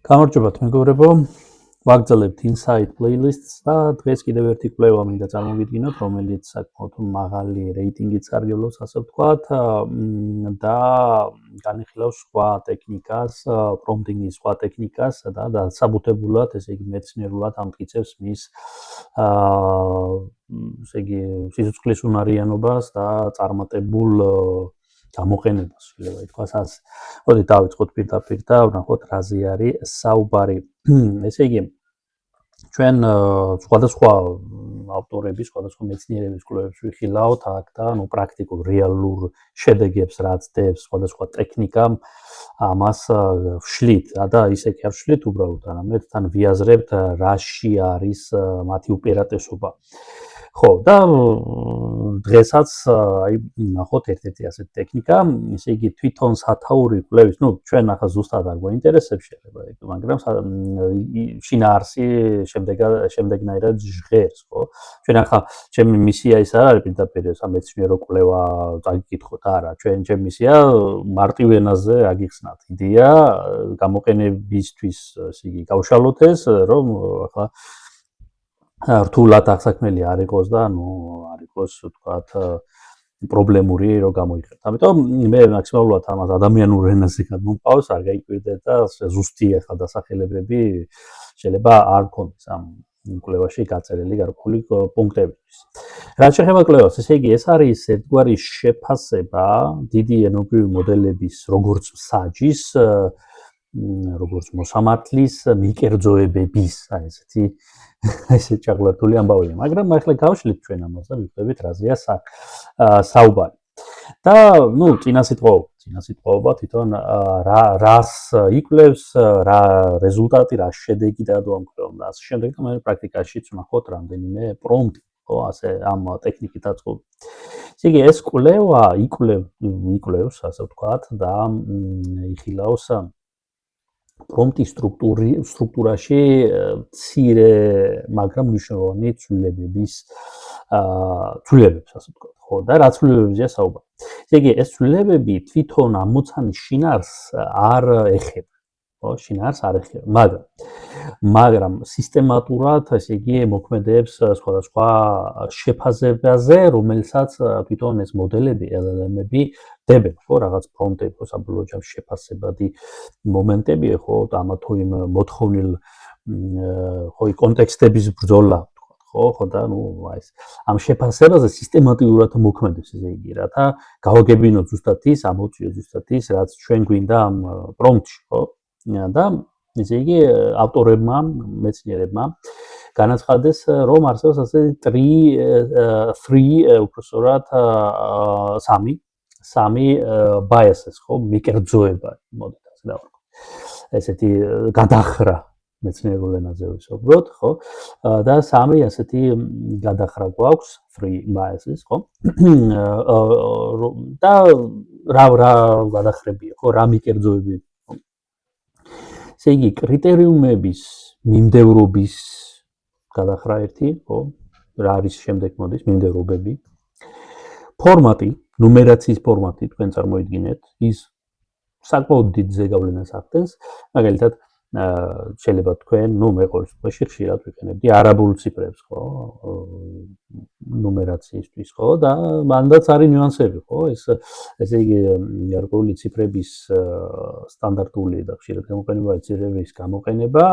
გამარჯობათ მეგობრებო, ვაგრძელებთ Insight Playlists და დღეს კიდევ ერთი კვლევა მინდა წარმოვიდგინოთ, რომელიც საკმაოდ მაღალი რეიტინგით სარგებლობს, ასე ვთქვათ, და განიხილავს სხვა ტექნიკას, პრომპტინგის სხვა ტექნიკას და დასაბუთებულად, ესე იგი მეცნიერულად ამტკიცებს მის ესე იგი სიცოცხლის უნარიანობას და წარმატებულ გამოყენებას, შეიძლება ითქვას ასე. მოდი დავიწყოთ პირდაპირ და ვნახოთ რაზე არის საუბარი. ესე იგი, ჩვენ სხვადასხვა ავტორების, სხვადასხვა მეცნიერების კვლევებს ვიხილავთ აქ და პრაქტიკულ რეალურ შედეგებს, რაც დევს სხვადასხვა ტექნიკამ, ამას ვშლით და ისე კი არ ვშლით უბრალოდ, არამედ თან ვიაზრებთ რაში არის მათი უპირატესობა. ხო, და დღესაც აი ნახოთ ერთ-ერთი ასეთი ტექნიკა, ისე იგი თვითონ სათაური კვლევის, ჩვენ ახლა ზუსტად არ გვაინტერესებს შეიძლება, მაგრამ შინაარსი შემდეგნაირად ჟღერს, ხო? ჩვენ ახლა ჩემი მისია ის არ არის პირდაპირ სამეცნიერო კვლევა წაგიკითხოთ, არა, ჩემი მისია მარტივ ენაზე აგიხსნათ იდეა, გამოყენებისთვის, ესე იგი, გავშალოთ ეს, რომ ახლა რთულად აღსაქმელი არ იყოს და არ იყოს, ვთქვათ, პრობლემური რომ გამოიყენოთ. ამიტომ მე მაქსიმალურად ამას ადამიანურ ენაზე გადმოვყავს, არ გაიკვირდეთ და ზუსტი ახლა დასახელებები შეიძლება არ გქონდეს ამ კვლევაში გაწერილი გარკვეული პუნქტებისთვის. რაც შეეხება კვლევას, ესე იგი, ეს არის ერთგვარი შეფასება დიდი ენობრივი მოდელების როგორც საჯის, როგორც მოსამართლის მიკერძოებების, ესე ჭაღლართული ამბავია, მაგრამ ახლა გავშლით ჩვენ ამას და ვიხდებით რაზეა საუბარი. და წინასიტყვაობა თვითონ რას იკვლევს, რა რეზულტატი, რა შედეგი დაადო ამ კვლევამ და ასე შემდეგ და მე პრაქტიკაშიც ვნახოთ რამდენიმე პრომპტი, ხო, ასე ამ ტექნიკით აწყობ. ესე იგი, ეს კვლევა იკვლევს, ასე ვთქვათ, და იხილავს პრომპტის სტრუქტურაში მცირე, მაგრამ მნიშვნელოვანი ცვლილებებს, ასე ვთქვათ, ხო, და რა ცვლილებებზეა საუბარი. ესე იგი, ეს ცვლილებები თვითონ ამოცანის შინაარსს არ ეხება, ხო, შინაარსს არ ეხება, მაგრამ სისტემატურად, ესე იგი, მოქმედებს სხვადასხვა შეფასებაზე, რომელსაც თვითონ ეს მოდელები, LLM-ები დებენ, ხო, რაღაც პრომპტები, ხო, საბოლოო ჯამში შეფასებადი მომენტებია, ხო, ამა თუ იმ მოთხოვნილ ხო, კონტექსტების ბრძოლა, ხო, და ეს ამ შეფასებაზე სისტემატურად მოქმედებს, ესე იგი, რათა გავაგებინოთ ზუსტად ის, ამოვწიოთ ზუსტად ის, რაც ჩვენ გვინდა ამ პრომპტში, ხო? და ესე იგი, ავტორებმა, მეცნიერებმა განაცხადეს, რომ არსებობს ასე 3 უпростоრად 3 biases, ხო, მიკერძოება, მოდით ასე დავარქვა. ესეთი გადახრა მეცნიერულ ენაზე ვისაუბროთ, ხო? და 3 ასეთი გადახრა გვაქვს, 3 biases, ხო? და რა გადახრებია, ხო, რა მიკერძოებია. ესე იგი, კრიტერიუმების მიმდევრობის გადახრა ერთი, ხო? რა არის შემდეგ მოდის მიმდევრობები. ფორმატი, ნუმერაციის ფორმატი, თქვენ წარმოიდგინეთ, ის საკმაოდ დიდ ზეგავლენას ახდენს, მაგალითად, შეიძლება თქვენ, მე ყოველ შემთხვევაში ხშირად ვიყენებდი არაბულ ციფრებს, ხო, ნუმერაციისთვის, ხო, და მანდაც არის ნიუანსები, ხო, ესე იგი, გარკვეული ციფრების სტანდარტული და ხშირად გამოყენებადი ციფრების გამოყენება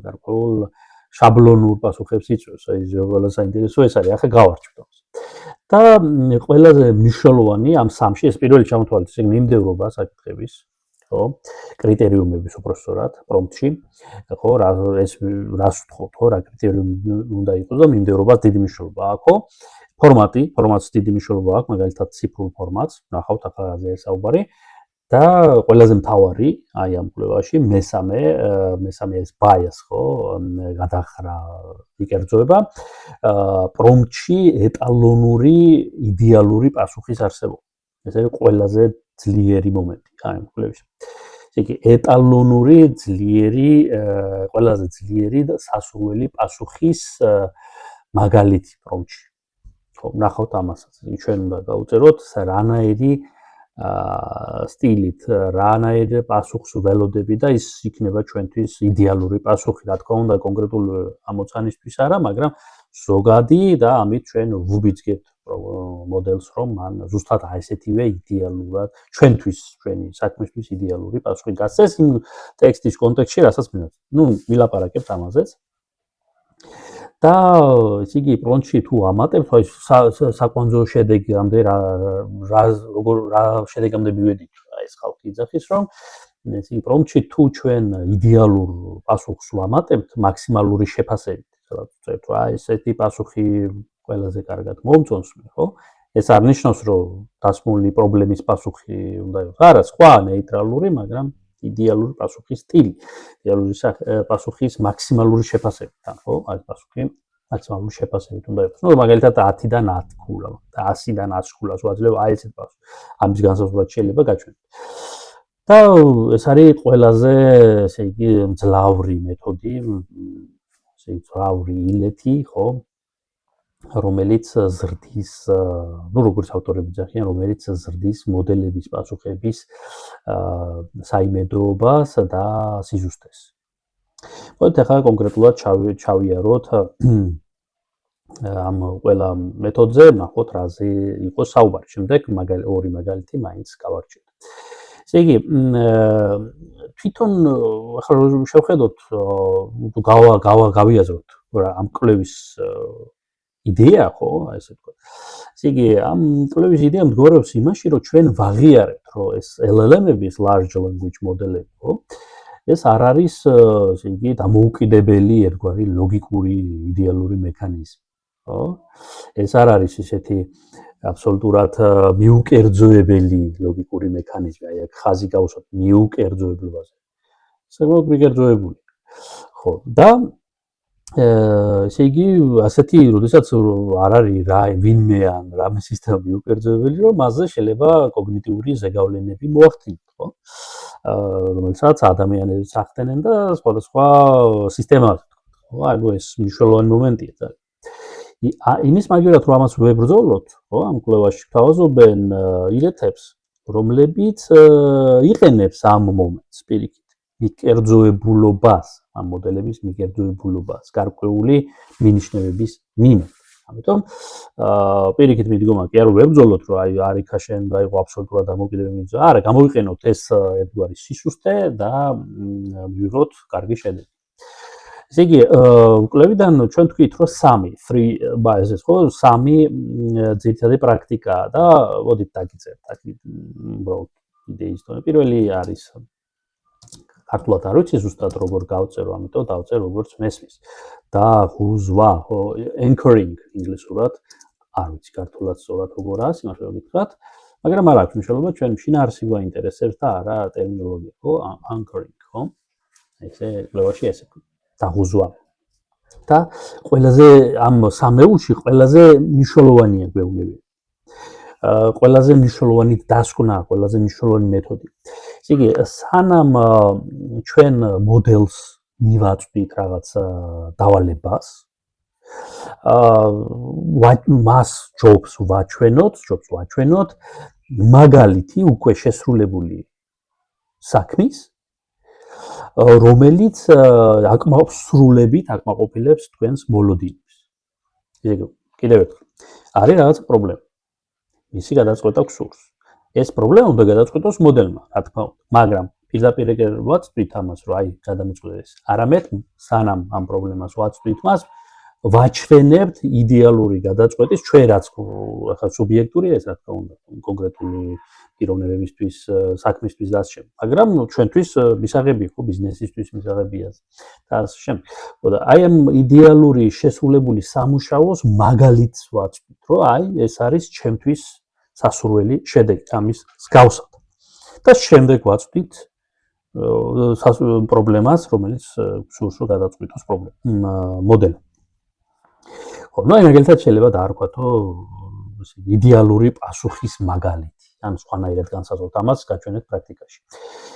გარკვეულ შაბლონურ პასუხებს იწვევს, ეს ყველა საინტერესო ეს არის, ახლა გავარჩევთ ამას. და ყველაზე მნიშვნელოვანი ამ 3-ში, ეს პირველი ჩამოთვალეთ, ესე იგი, მიმდევრობა საკითხების, ხო, კრიტერიუმების უпростоრად პრომპტში, ხო, ეს რას ვთხოვთ, ხო, რა კრიტერიუმი უნდა იყოს და მიმდევრობას დიდი მნიშვნელობა აქვს, ხო? ფორმატს დიდი მნიშვნელობა აქვს, მაგალითად ციფრულ ფორმატს, ნახავთ ახლა რაზეა საუბარი. და ყველაზე მთავარი, აი ამ კვლევაში, მესამე ეს bias, ხო, გადახრა მიკერძოება, პრომპტში ეტალონური, იდეალური პასუხის არსებობა. ეს არის ყველაზე ძლიერი მომენტი აი ამ კვლევაში. ესე იგი, ეტალონური, ყველაზე ძლიერი და სასურველი პასუხის მაგალითი პრომპტში. ხო, ნახავთ ამასაც. ჩვენ უნდა გავუწეროთ რანაირი სტილით რანაირ პასუხს ველოდები და ის იქნება ჩვენთვის იდეალური პასუხი, რა თქმა უნდა, კონკრეტულ ამოცანისთვის არა, მაგრამ ზოგადი და ამით ჩვენ ვუბიძგებთ მოდელს, რომ მან ზუსტად ესეთივე იდეალურად ჩვენთვის, ჩვენი საქმისთვის იდეალური პასუხი გასცეს იმ ტექსტის კონტექსტში, რასაც ვილაპარაკებთ ამაზეც. და ესე იგი პრომპტში თუ ამატებთ, აი საკვანძო შედეგამდე რა შედეგამდე მივედით, აი ეს ხალხი იძახის, რომ ესე იგი პრომპტში თუ ჩვენ იდეალურ პასუხს ვამატებთ მაქსიმალური შეფასებით, სადაც ვწერთ, რომ აი ესეთი პასუხი ყველაზე კარგად მომწონს მე, ხო? ეს არ ნიშნავს, რომ დასმული პრობლემის პასუხი უნდა იყოს. არა, სხვა ნეიტრალური, მაგრამ იდეალური პასუხის სტილი, იდეალური პასუხის მაქსიმალური შეფასებიდან, ხო? აი პასუხი მაქსიმალური შეფასებით უნდა იყოს. მაგალითად 10-დან 10 ქულა და 100-დან 100 ქულას ვაძლევ აი ესეთ პასუხს. ამის განსაზღვრად შეიძლება გაჩვენოთ. და ეს არის ყველაზე, ესე იგი, მძლავრი მეთოდი, ესე იგი, მძლავრი ილეთი, ხო? რომელიც ზრდის, როგორც ავტორები ძახიან, რომელიც ზრდის მოდელების პასუხების საიმედოობას და სიზუსტეს. მოდი ახლა კონკრეტულად ჩავიაროთ ამ ყველა მეთოდზე, ნახოთ რაზე იყო საუბარი. შემდეგ ორი მაგალითი მაინც გავარჩიოთ. ესე იგი, თვითონ ახლა შევხედოთ, გავიაზროთ რა ამ კვლევის იდეა, ხო, ესე ვთქვათ. ესე იგი, ამ კვლევის იდეა მდგომარეობს იმაში, რომ ჩვენ ვაღიარებთ, რომ ეს LLM-ები, ეს large language model-ები, ხო, ეს არ არის, ესე იგი, დამოუკიდებელი ერთგვარი ლოგიკური იდეალური მექანიზმი, ხო? ეს არ არის ისეთი აბსოლუტურად მიუკერძოებელი ლოგიკური მექანიზმი, აი აქ ხაზი გავუსვათ მიუკერძოებაზე. საკმაოდ მიგერძოებული. ხო, და ესე იგი, ასეთი, როდესაც არ არის ვინმე ან რამე სისტემა მიუკერძოებელი, რომ მასზე შეიძლება კოგნიტიური ზეგავლენები მოახდინოთ, ხო? რომელსაც ადამიანებიც ახდენენ და სხვადასხვა სისტემაა, ხო? აი ეს მნიშვნელოვანი მომენტია ძალიან. იმის მაგერად რომ ამას ვებრძოლოთ, ხო, ამ კვლევაში გვთავაზობენ ილეთებს, რომლებიც იყენებს ამ მომენტს პირიქით. მიკერძოებულობას, ამ მოდელების მიკერძოებულობას, გარკვეული მინიშნებების მიმართ. ამიტომ პირიქით მიდგომა კი არ ვებრძოლოთ, რომ აი არ იქაშენ და იყო აბსოლუტურად დამოუკიდებელი. არა, გამოვიყენოთ ეს ერთგვარი სისუსტე და მივიღოთ კარგი შედეგი. ესე იგი, კვლევიდან ჩვენ თქვით, რომ 3 biases, ხო, 3 ძირითადი პრაქტიკაა და მოდით დაგიწერთ აქ უბრალოდ იდეის დონე. პირველი არის ქართულად არ ვიცი ზუსტად როგორ გავწერო, ამიტომ დავწერ როგორც მესმის. და ღუზვა, ხო, anchoring ინგლისურად, არ ვიცი ქართულად სწორად როგორ არის, იმას ვერ გითხრათ, მაგრამ არ აქვს მნიშვნელობა, ჩვენ შინაარსი გვაინტერესებს და არა ტერმინოლოგია, ხო, anchoring, ხო? ესე კვლევაში ესე დაღუზვა. და ყველაზე ამ სამეულში ყველაზე მნიშვნელოვანია გვეუბნები. ყველაზე მნიშვნელოვანი დასკვნა, ყველაზე მნიშვნელოვანი მეთოდი. ესე იგი, სანამ ჩვენ მოდელს მივაწვდით რაღაც დავალებას, მას ჯობს ვაჩვენოთ მაგალითი უკვე შესრულებული საქმის, რომელიც სრულებით აკმაყოფილებს თქვენს მოლოდინებს. ესე იგი, კიდევ ერთხელ, არის რაღაც პრობლემა. მისი გადაწყვეტა გსურს. ეს პრობლემა უნდა გადაწყვეტოს მოდელმა, რა თქმა უნდა, მაგრამ პირდაპირ ვაწვდით ამას, რომ აი გადამიწყვეტეს. არამედ სანამ ამ პრობლემას ვაწვდით მას, ვაჩვენებთ იდეალური გადაწყვეტის ჩვენ რაც ახლა სუბიექტურია ეს რა თქმა უნდა, კონკრეტული პიროვნებებისთვის, საქმისთვის და ასე შემდეგ. მაგრამ ჩვენთვის მისაღები ხო ბიზნესისთვის მისაღებია და ასე შემდეგ. ხოდა აი ამ იდეალური შესრულებული სამუშაოს მაგალითს ვაწვდით, რომ აი ეს არის ჩემთვის სასურველი შედეგი ამის მსგავსად. და შემდეგ ვაწვდით პრობლემას, რომელიც გსურს რომ გადაწყვეტოს მოდელი. ხო, ну, მაგალითად შეიძლება დაარქვათო იდეალური პასუხის მაგალითი. ან სხვანაირად განსაზღვროთ ამას, გაჩვენეთ პრაქტიკაში.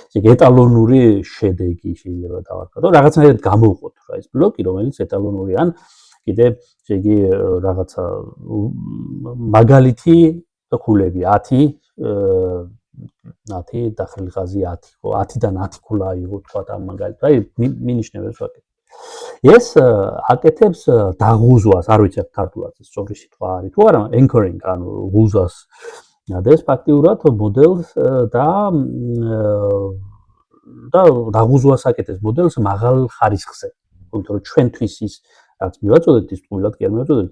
ესე იგი, ეტალონური შედეგი შეიძლება დავარქვათო, რაღაცნაირად გამოვყოთ რა ეს ბლოკი, რომელიც ეტალონური ან კიდე, ესე იგი, რაღაცა მაგალითი და ქულები 10 10 დახრილი ხაზი 10, ხო, 10-დან 10 ქულა აიღო თქვა ამ მაგალითად. აი მინიშნებს ვაკეთებ. ეს აკეთებს დაღუზვას, არ ვიცი ქართულად ეს სწორი სიტყვა არის თუ არა, anchoring, ანუ ღუზას ades ფაქტიურად მოდელს და დაღუზვას აკეთებს მოდელს მაღალ ხარისხზე. თუმცა რომ ჩვენთვის ის რაც მივაწოდეთ ის ტყუილად კი არ მივაწოდეთ,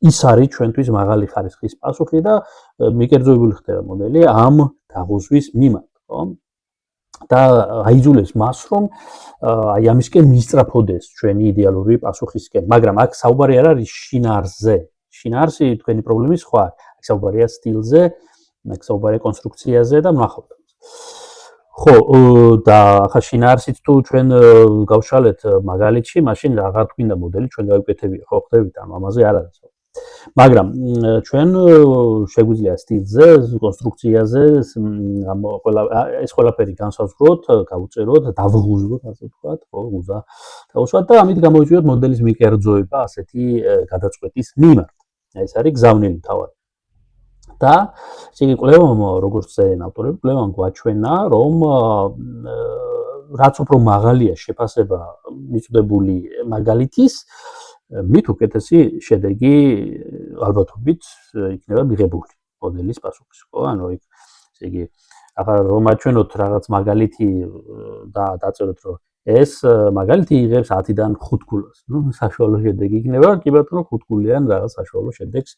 ის არის ჩვენთვის მაღალი ხარისხის პასუხი და მიკერძოებული ხდება მოდელი ამ დაღუზვის მიმართ, ხო? და აიძულებს მას რომ აი ამისკენ მისწრაფოდეს ჩვენი იდეალური პასუხისკენ, მაგრამ აქ საუბარი არ არის შინაარსზე. შინაარსი თქვენი პრობლემის სხვა არის. აქ საუბარია სტილზე, აქ საუბარია კონსტრუქციაზე და ნახავთ. ხო, და ახლა შინაარსით თუ ჩვენ გავშალეთ მაგალითში, მაშინ რაღაც გვინდა მოდელი ჩვენ გავიკეთებია, ხო, ხდებით ამ ამაზე არ არის. მაგრამ ჩვენ შეგვიძლია სტილზე, კონსტრუქციაზე ეს ყველაფერი განსაზღვროთ, გავუწეროთ, დავღუზოთ, ასე ვთქვათ, ხო, ღუზა დავუსვათ და ამით გამოიწვიოთ მოდელის მიკერძოება ასეთი გადაწყვეტის მიმართ. ეს არის გზავნილი თავად. და ისე კვლევამ, როგორც წერენ ავტორები, კვლევამ გვაჩვენა, რომ რაც უფრო მაღალია შეფასება მიწვდებული მაგალითის, მით უკეთესი შედეგი ალბათობით იქნება მიღებული მოდელის პასუხის, ხო? ანუ ესე იგი, ახლა რომ აჩვენოთ რაღაც მაგალითი და დაწეროთ, რომ ეს მაგალითი იღებს 10-დან 5 ქულას. ნუ საშუალო შედეგი იქნება, კი ბატონო, 5 ქულიან რაღაც საშუალო შედეგს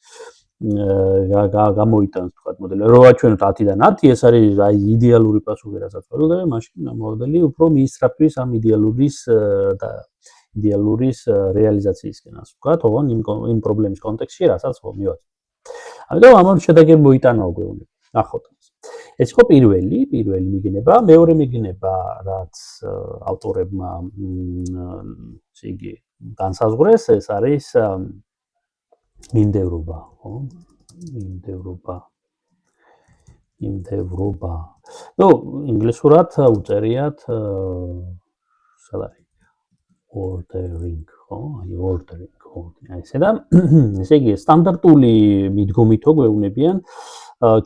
გამოიტანს თქვათ მოდელი. რომ აჩვენოთ 10-დან 10, ეს არის აი იდეალური პასუხი, რასაც ველოდები, მაშინ მოდელი უფრო მიისწრაფვის ამ იდეალურის რეალიზაციისკენ, ასე ვთქვათ, ოღონ იმ პრობლემის კონტექსტში, რასაც მივაწვდით. ამიტომ ამან შედეგები მოიტანა გვეუბნები. ნახოთ. ეს იყო პირველი მიგნება, მეორე მიგნება, რაც ავტორებმა ესე იგი განსაზღვრეს, ეს არის მიმდევრობა, ხო? მიმდევრობა. ნუ ინგლისურად უწერიათ სად არის? ordering, ხო? აი ordering, ხო? ესე და ესე იგი სტანდარტული მიდგომითო გვეუბნებიან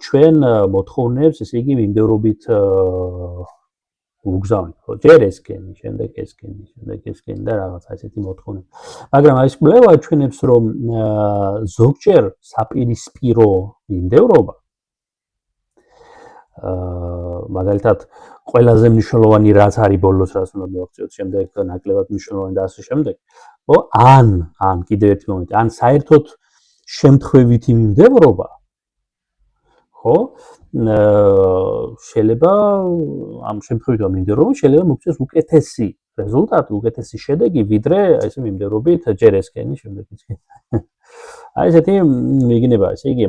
ჩვენ მოთხოვნებს, ესე იგი მიმდევრობით უგზავნით, ხო? ჯერ ესკენი, შემდეგ ესკენი, შემდეგ ესკენი და რაღაცა ესეთი მოთხოვნები. მაგრამ აი ეს კვლევა აჩვენებს, რომ ზოგჯერ საპირისპირო მიმდევრობა მაგალითად ყველაზე მნიშვნელოვანი რაც არის ბოლოს, რაც უნდა მივახციოთ, შემდეგ ნაკლებად მნიშვნელოვანი და ასე შემდეგ. ხო? ან კიდევ ერთი მომენტი, ან საერთოდ შემთხვევითი მიმდევრობა, ხო? შეიძლება ამ შემთხვევით მიმდევრობა შეიძლება მოგწეს უკეთესი რეზულტატი, უკეთესი შედეგი, ვიდრე ესე მიმდევრობით ჯერ ესკენი, შემდეგ ესკენი. აი ესეთი მიგნება, ესე იგი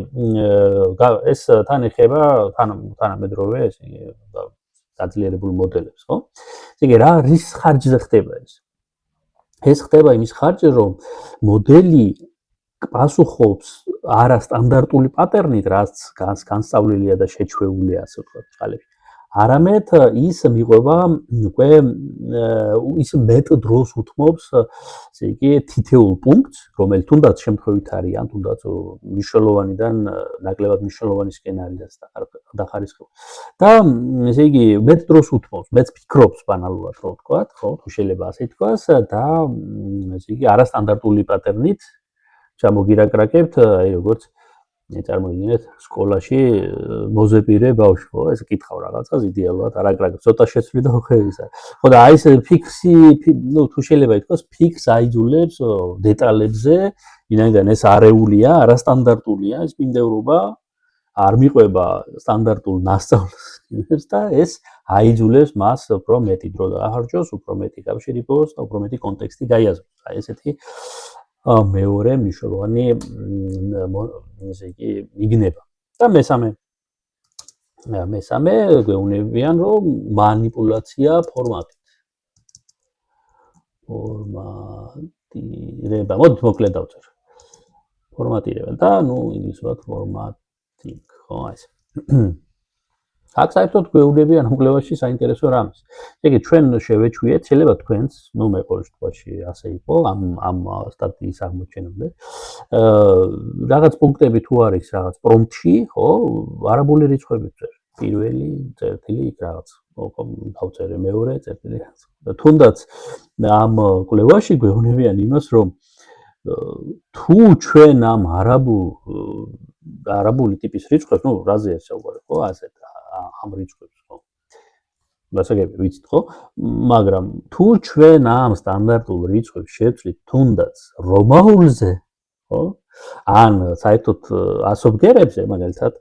ეს თან ეხება თანამედროვე ესე იგი გაძლიერებულ მოდელებს, ხო? ესე იგი რის ხარჯზე ხდება ეს? ეს ხდება იმის ხარჯზე, რომ მოდელი პასუხობს არა სტანდარტული პატერნით, რაც განსწავლილია და შეჩვეულია, ასე ვთქვათ, წყალებში. არამედ ის მიყვება უკვე ის მეტ დროს უთმობს, ესე იგი, თითოეულ პუნქტს, რომელიც თუნდაც შემთხვევით არის, ან თუნდაც მნიშვნელოვანიდან ნაკლებად მნიშვნელოვანისკენ არის დახარისხებული. და ესე იგი, მეტ დროს უთმობს, მეც ფიქრობს ბანალურად, რო ვთქვათ, ხო, თუ შეიძლება ასე ითქვას და ესე იგი, არასტანდარტული პატერნით ჩამოგირაკრაკებთ, აი როგორც წარმოიდგინეთ სკოლაში მოზეპირე ბავშვი, ხო, ეს კითხავ რაღაცას იდეალურად არაკრაკებ, ცოტა შეცვლი და ხევისა. ხო და აი ეს ფიქსი, ნუ თუ შეიძლება ითქვას, ფიქს აიძულებს დეტალებზე, ვინაიდან ეს არეულია, არასტანდარტულია, ეს მიმდევრობა არ მიყვება სტანდარტულ ნასწავლს და ეს აიძულებს მას უფრო მეტი დრო დაახარჯოს, უფრო მეტი კავშირი იპოვოს და უფრო მეტი კონტექსტი გაიაზროს. აი ესეთი მეორე მნიშვნელოვანი ესე იგი მიგნება. და მესამე გვეუბნებიან, რომ მანიპულაცია ფორმატით. ფორმატირება, მოდით მოკლედ დავწერ. ფორმატირება და ნუ ინგლისურად formatting, ხო, ეს. აქ საერთოდ გვეუბნებიან კვლევაში საინტერესო რამეს. ესე იგი ჩვენ შევეჩვიეთ, შეიძლება თქვენს, ნუ მე ყოველ შემთხვევაში ასე იყო, ამ სტატიის აღმოჩენამდე. რაღაც პუნქტები თუ არის რაღაც პრომპტში, ხო, არაბული რიცხვები ვწერ. პირველი წერტილი იქ რაღაც დავწერე მეორე წერტილი რაღაც. და თუნდაც ამ კვლევაში გვეუბნებიან იმას, რომ თუ ჩვენ ამ არაბული ტიპის რიცხვებს, ну, რაზეა საუბარი, ხო, ასეთ ამ რიცხვებს, ხო. გასაგები ვიცით, ხო? მაგრამ თუ ჩვენ ამ სტანდარტულ რიცხვებს შევცვლით თუნდაც რომაულზე, ხო? ან საერთოდ ასობგერებზე, მაგალითად,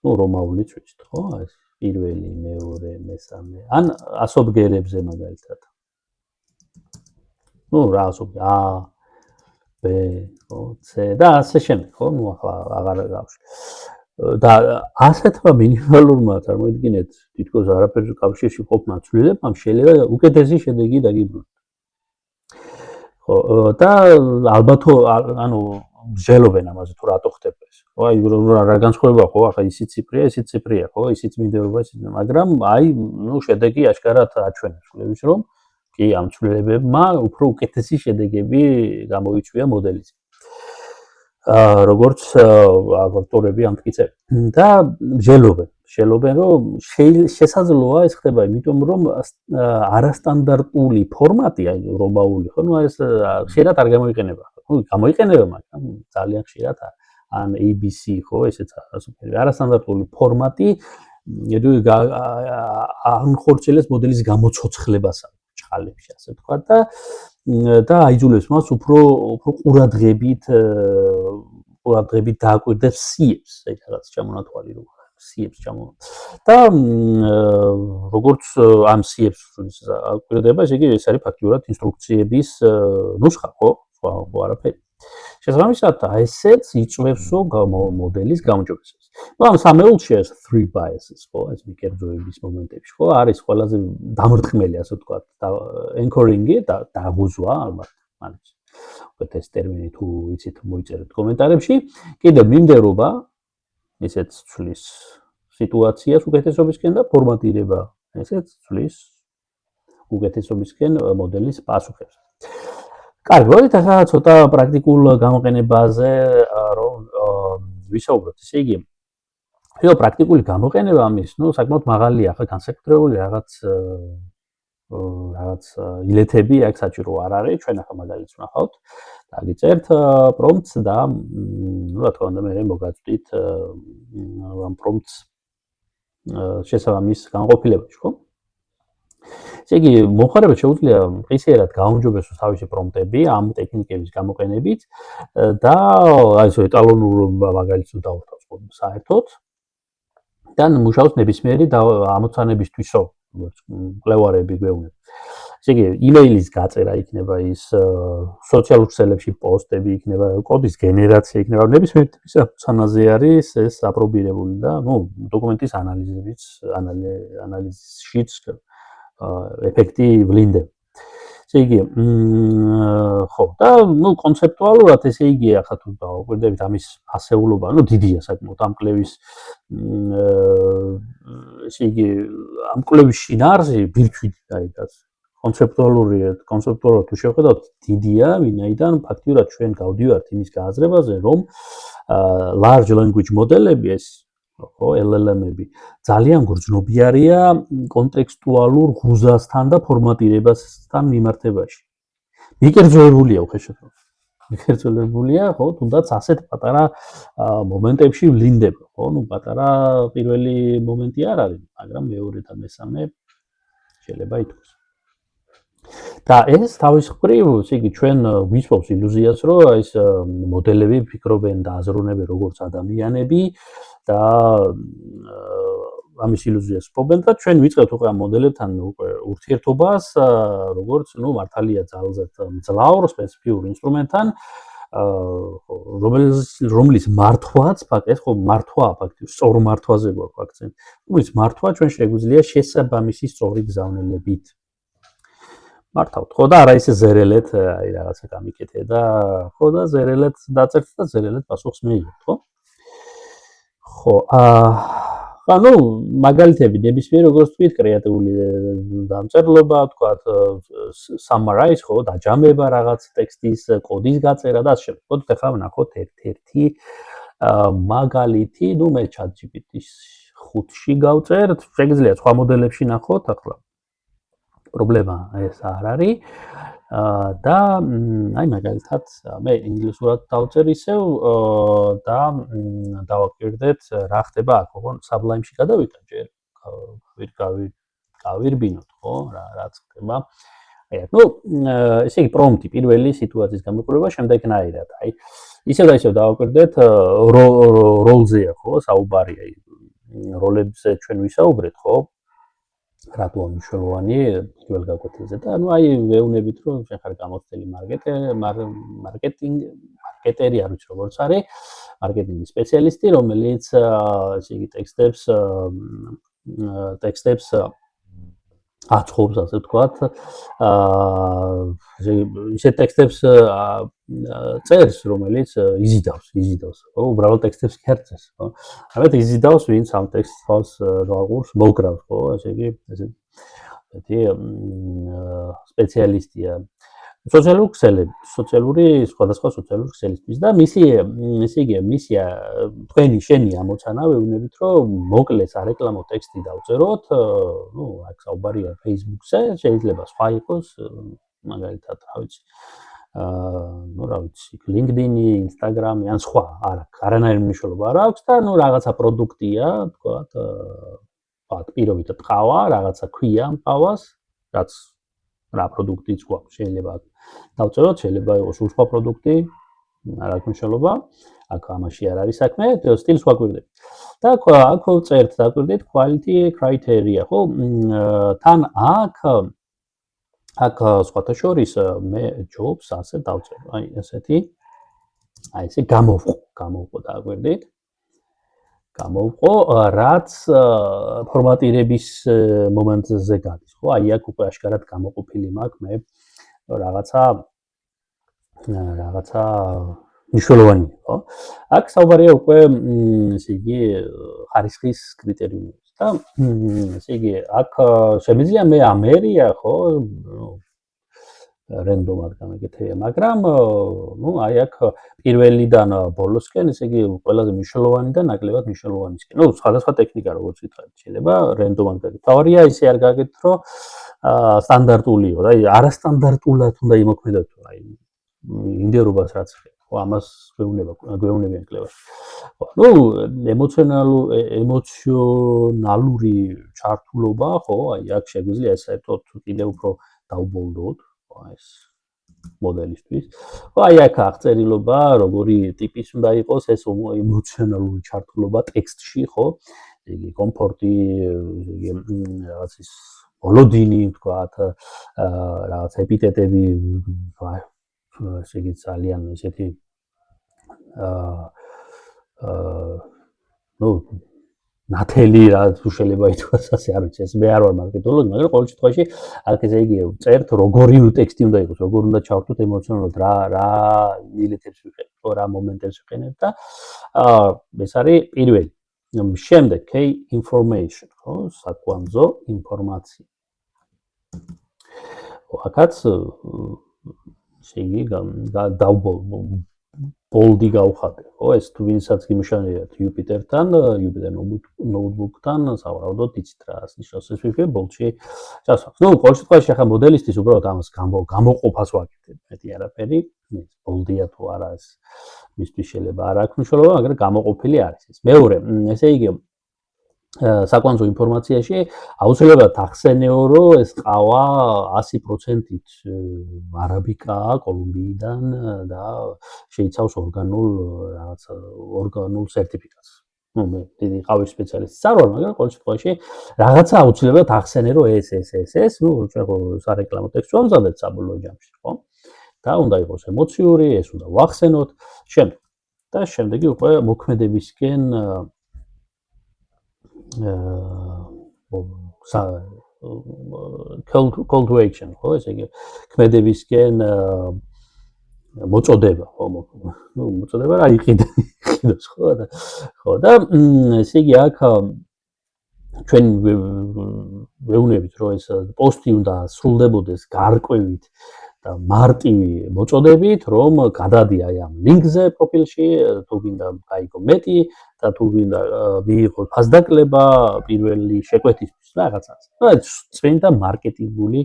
ну, რომაულიც ვიცით, ხო? ეს პირველი, მეორე, მესამე, ან ასობგერებზე მაგალითად. ну, რა ასობი, A, B, ხო, C და ასე შემდეგ, ხო? ну, ახლა აღარ გავში. და ასეთმა მინიმალურმა წარმოიდგინეთ, თითქოს არაფერზე კავშირში ყოფნა ცვლილებამ შეიძლება უკეთესი შედეგი დაგიბრუნოთ. ხო, და ალბათ ანუ მსჯელობენ ამაზე თუ რატო ხდება ეს. ხო, აი რა განსხვავება ხო, ახლა ისიც ციფრია, ისიც ციფრია, ხო, ისიც მინდეობა, ისიც, მაგრამ აი, ну, შედეგი აღკარად აჩვენებს კვლევის, რომ კი ამ ცვლილებებმა უფრო უკეთესი შედეგები გამოიწვია მოდელიზე. როგორც ავტორები ამტკიცებენ. და მსჯელობენ, რომ შესაძლოა ეს ხდება, იმიტომ რომ არასტანდარტული ფორმატი, აი რომაული, ხო, ну, ეს ხშირად არ გამოიყენება. ну, გამოიყენება, მაგრამ ძალიან ხშირად ან ABC, ხო, ესეც არასტანდარტული ფორმატი ანხორციელებს მოდელის გამოცოცხლებას ჭყალებში, ასე ვთქვა და აიძულებს მას უფრო ყურადღებით დააკვირდებს სიებს, აი რაღაც ჩამონათვალი რო სიებს და როგორც ამ სიებს აკვირდება, ესე იგი ეს არის ფაქტიურად ინსტრუქციების ნუსხა, ხო? ხო არაფერი. შესაბამისად, ესეც იწვევსო მოდელის გაუმჯობესებას. ну, ამ სამეულში ეს 3 biases, ხო, ეს მიკერძოების მომენტებში, ხო, არის ყველაზე დამრტყმელი, ასე ვთქვათ, anchoring-ი და დაღუზვა, ალბათ, მაინც. ეს ტერმინი თუ იცით, მოიწერეთ კომენტარებში. კიდევ მიმდევრობა, ესეც ცვლის სიტუაციას უკეთესობისკენ და ფორმატირება, ესეც ცვლის უკეთესობისკენ მოდელის პასუხებს. კარგი, მოდით ახლა ცოტა პრაქტიკულ გამოყენებაზე რომ ვისაუბროთ. ესე იგი, ფილო პრაქტიკული გამოყენება ამის, ну, საკმაოდ მაღალია, ახლა განსაკუთრებული რაღაც ილეთები აქ საჭირო არ არის, ჩვენ ახლა მაგალითს ვნახავთ. დაგიწერთ პრომპტს და ну, რა თქმა უნდა, მე მოგაწვდით ამ პრომპტს შესაბამის განყოფილებაში, ხო? ესე იგი, მომხმარებელს შეუძლია ღირსიერად გაუმჯობესოს თავისი პრომპტები ამ ტექნიკების გამოყენებით და აი ეს ეტალონურ მაგალითს დავუთავთ საერთოდ და მუშაობს ნებისმიერი ამოცანებისთვისო, როგორც კვლევარები გვეუბნებიან. ესე იგი, იმეილის გაწერა იქნება ის სოციალურ ქსელებში პოსტები იქნება, კოდის გენერაცია იქნება, ნებისმიერ ტიპის ამოცანაზე არის ეს აპრობირებული და ну, დოკუმენტის ანალიზშიც ეფექტი ვლინდება. ესე იგი, ხო, და ну, კონცეპტუალურად ესე იგი, ახლა თუ დავაკვირდებით ამის ასეულობა, ну, დიდია საკმაოდ ამ კვლევის ესე იგი, ამ კვლევის შინაარსი ბირთვით დაიდას. კონცეპტუალურად თუ შევხედავთ, დიდია, ვინაიდან ფაქტიურად ჩვენ გავდივართ იმის გააზრებაზე, რომ large language მოდელები ეს ხო, LLM-ები ძალიან გრძნობიარია კონტექსტუალურ ღუზასთან და ფორმატირებასთან მიმართებაში. მიკერძოებულია უხეშად. მიკერძოებულია, ხო, თუნდაც ასეთ პატარა მომენტებში ვლინდება, ხო, ну, პატარა პირველი მომენტი არ არის, მაგრამ მეორე და მესამე შეიძლება ითქვას. და ეს თავის მხრივ, ესე იგი, ჩვენ ვისვამს ილუზიას, რომ ეს მოდელები ფიქრობენ და აზროვნებენ როგორც ადამიანები და ამის ილუზიას ფობენ და ჩვენ ვიწყებთ უკვე ამ მოდელებთან უკვე ურთიერთობას, როგორც, ну, მართალია ძალზედ მძლავრ სპეციფიურ ინსტრუმენტთან, რომლის მართვაც, ფაქტია, ხო, მართვა ფაქტია, სწორ მართვაზე გვაქვს აქცენტი. რომლის მართვა ჩვენ შეგვიძლია შესაბამისი სწორი გზავნილებით. მართავთ, ხო და არა ისე ზერელეთ, აი რაღაცა გამიკეთე და ხო და ზერელეთ დაწერთ და ზერელეთ პასუხს მიიღებთ, ხო? ხო, ну, მაგალითები ნებისმიერ როგორც თქვით, კრეატიული დამწერლობა, თქვათ, summarize, ხო, დაჯამება რაღაც ტექსტის, კოდის გაწერა და ასე შემდეგ. მოდით ახლა ვნახოთ ერთ-ერთი მაგალითი, ну, მე ChatGPT-ს 5-ში გავწერთ, შეგიძლიათ სხვა მოდელებში ნახოთ, ახლა პრობლემა ეს არ არის. და აი მაგალითად მე ინგლისურად დავწერ ისევ და დავაკვირდეთ რა ხდება აქ, ოღონ Sublime-ში გადავიდეთ ჯერ. გავირბინოთ, ხო, რაც ხდება. აი აქ, ესე იგი პრომპტი პირველი სიტუაციის გამოყურება შემდეგნაირად. აი ისევ და ისევ დავაკვირდეთ როლზეა, ხო, საუბარია. როლებზე ჩვენ ვისაუბრეთ, ხო? რატო მნიშვნელოვანი პირველ გაკვეთილზე და აი ვეუბნებით რომ შენ ხარ გამოცდილი მარკეტერი არ ვიცი როგორც არის მარკეტინგის სპეციალისტი რომელიც ესე იგი ტექსტებს აწყობს ასე ვთქვათ ისე ტექსტებს წერს რომელიც იზიდავს ხო უბრალოდ ტექსტებს კი არ წერს ხო ამით იზიდავს ვინც ამ ტექსტს აღურს მოგრავს ხო ესე იგი ესეთი სპეციალისტია სოციალური სხვადასხვა სოციალური ქსელისთვის და მისი ესე იგი მისია შენი ამოცანა ვეუბნებით რომ მოკლეს არეკლამო ტექსტი დავწეროთ ნუ აქ საუბარია Facebook-ზე შეიძლება სხვა იყოს მაგალითად რა ვიცი ნუ რა ვიცი LinkedIn-ი, Instagram-ი ან სხვა არანაირი მნიშვნელობა არ აქვს და ნუ რაღაცა პროდუქტია თქვათ პირობითად ყავა რაღაცა ქვია ყავას რაც რა პროდუქტიც გვაქვს შეიძლება დავწეროთ შეიძლება იყოს სხვა პროდუქტი რა მნიშვნელობა აქ ამაში არ არის საქმე სტილს ვაკვირდებით და აქ წერთ დაკვირდით quality criteria ხო თან აქ სხვათა შორის მე jobs ასე დავწერ აი ესეთი აი ესე გამოვყო დაკვირდით გამოვყო რაც ფორმატირების მომენტზე გადის ხო აი აქ უკვე აშკარად გამოყოფილი მაქვს მე რაღაცა მნიშვნელოვანი ხო აქ საუბარია უკვე ესე იგი ხარისხის კრიტერიუმებზე და ესე იგი აქ შემიძლია მე ამერია ხო რენდომად გამეკეთებია მაგრამ ნუ აი აქ პირველიდან ბოლოსკენ ესე იგი ყველაზე მნიშვნელოვანი და ნაკლებად მნიშვნელოვანისკენ ნუ სხვადასხვა ტექნიკა როგორც ვიტყვით შეიძლება რენდომად გაკეთო თავარია ისე არ გაკეთო რომ სტანდარტულიო და აი არასტანდარტულად უნდა იმოქმედოთ აი ინდერობას რაც ხო ამას გვეუბნებიან კლებაში ნუ ემოციონალური ჩართულობა ხო აი აქ შეგვიძლია საერთოდ კიდევ უფრო დაუბოლდოთ ეს მოდელისთვის. ხო, აი აქ აღწერილობა, როგორი ტიპის უნდა იყოს ეს ემოციონალური ჩართულობა ტექსტში, ხო? იგი კომფორტი, იგი რაღაც ის ოლოდინი, ვთქვათ, რაღაც ეპიტეტები, ესე იგი ძალიან ესეთი ნუ ნათელი რა თუ შეიძლება ითქვას ასე არ ვიცი ეს მე არ ვარ მარკეტოლოგი მაგრამ ყოველ შემთხვევაში აქ ესე იგი წერთ როგორი ტექსტი უნდა იყოს როგორ უნდა ჩავთვლოთ ემოციონალურად რა მილეთებს ვიყენებ ხო რა მომენტებს ვიყენებ და ეს არის პირველი შემდეგ key information ხო საკვანძო ინფორმაცია აქაც ესე იგი ბოლდი გავხადე, ხო, ეს თუ ვინცაც გიმშენებიათ იუპიტერთან, იუპიტერ ნოუთბუქთან, სავარაუდოდ იცით რა ნიშნავს ეს ვიფე ბოლდში. ჩასვავს. ნუ ყოველ შემთხვევაში ახლა მოდელისთვის უბრალოდ ამას გამოყოფას ვაკეთებ. მეტი არაფერი, ბოლდია თუ არა ეს მისთვის შეიძლება არ აქვს მნიშვნელობა, მაგრამ გამოყოფილი არის ეს. მეორე, ესე იგი საკვანძო ინფორმაციაში აუცილებლად ახსენეო, რომ ეს ყავა 100%-ით არაბიკაა კოლუმბიიდან და შეიცავს ორგანულ სერტიფიკატს. ნუ მე დიდი ყავის სპეციალისტი არ ვარ, მაგრამ ყოველ შემთხვევაში რაღაცა აუცილებლად ახსენე, რომ ეს, ნუ სარეკლამო ტექსტი ვამზადეთ საბოლოო ჯამში, ხო? და უნდა იყოს ემოციური, ეს უნდა ვახსენოთ, შემდეგი უკვე მოქმედებისკენ call to action, ხო, ესე იგი ქმედებისკენ მოწოდება, ხო, ნუ მოწოდება რა იყიდოს, ხო და ესე იგი აქ ჩვენ ვეუბნებით, რომ ეს პოსტი უნდა სრულდებოდეს გარკვევით და მარტივი მოწოდებით, რომ გადადია აი ამ ლინკზე პროფილში, თუ გინდა გაიგო მეტი და თუ გინდა მიიღოთ ფასდაკლება პირველი შეკვეთისთვის რაღაცას. წმინდა მარკეტინგული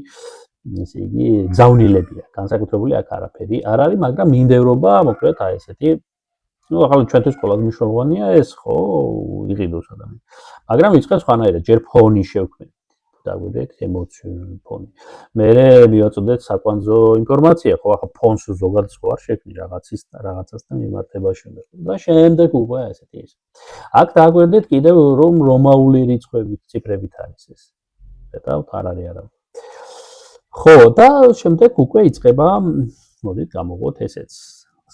ესე იგი გზავნილებია. განსაკუთრებული აქ არაფერი არ არის, მაგრამ მინდევრობა მოკლედ აი ესეთი ახლა ჩვენთვის ყველაზე მნიშვნელოვანია ეს ხო იყიდოს ადამიანი. მაგრამ იწყებს ხანაერად ჯერ ფონი შევქმნით. დაგვიდეთ ემოციური ფონი. მერე მივაწოდეთ საკვანძო ინფორმაცია, ხო ახლა ფონს ზოგადად სხვა არ შექმნი რაღაცასთან მიმართება შემდეგ. და შემდეგ უკვე ესეთი ის. აქ დაგვერდეთ კიდევ რომ რომაული რიცხვებით, ციფრებით არის ეს. მეტავთ არ არის არა. ხო და შემდეგ უკვე იწყება მოდით გამოვყოთ ესეც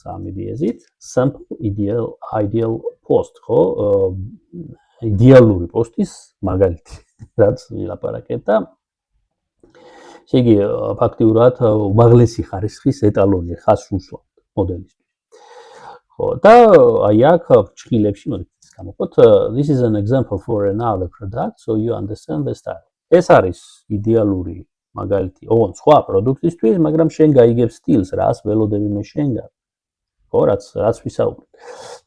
სამი დიეზით sample ideal post ხო იდეალური პოსტის მაგალითი რაც ვილაპარაკეთ და ესე იგი ფაქტიურად უმაღლესი ხარისხის ეტალონი ხას უსვამთ მოდელისთვის ხო და აი აქ ჭხილებში მოდით გამოვყოთ this is an example for another product so you understand the style ეს არის idеალური მაგალითი ოღონ სხვა პროდუქტისთვის მაგრამ შენ გაიგებ სტილს რას ველოდები მე შენგან ხო რაც ვისაუბრეთ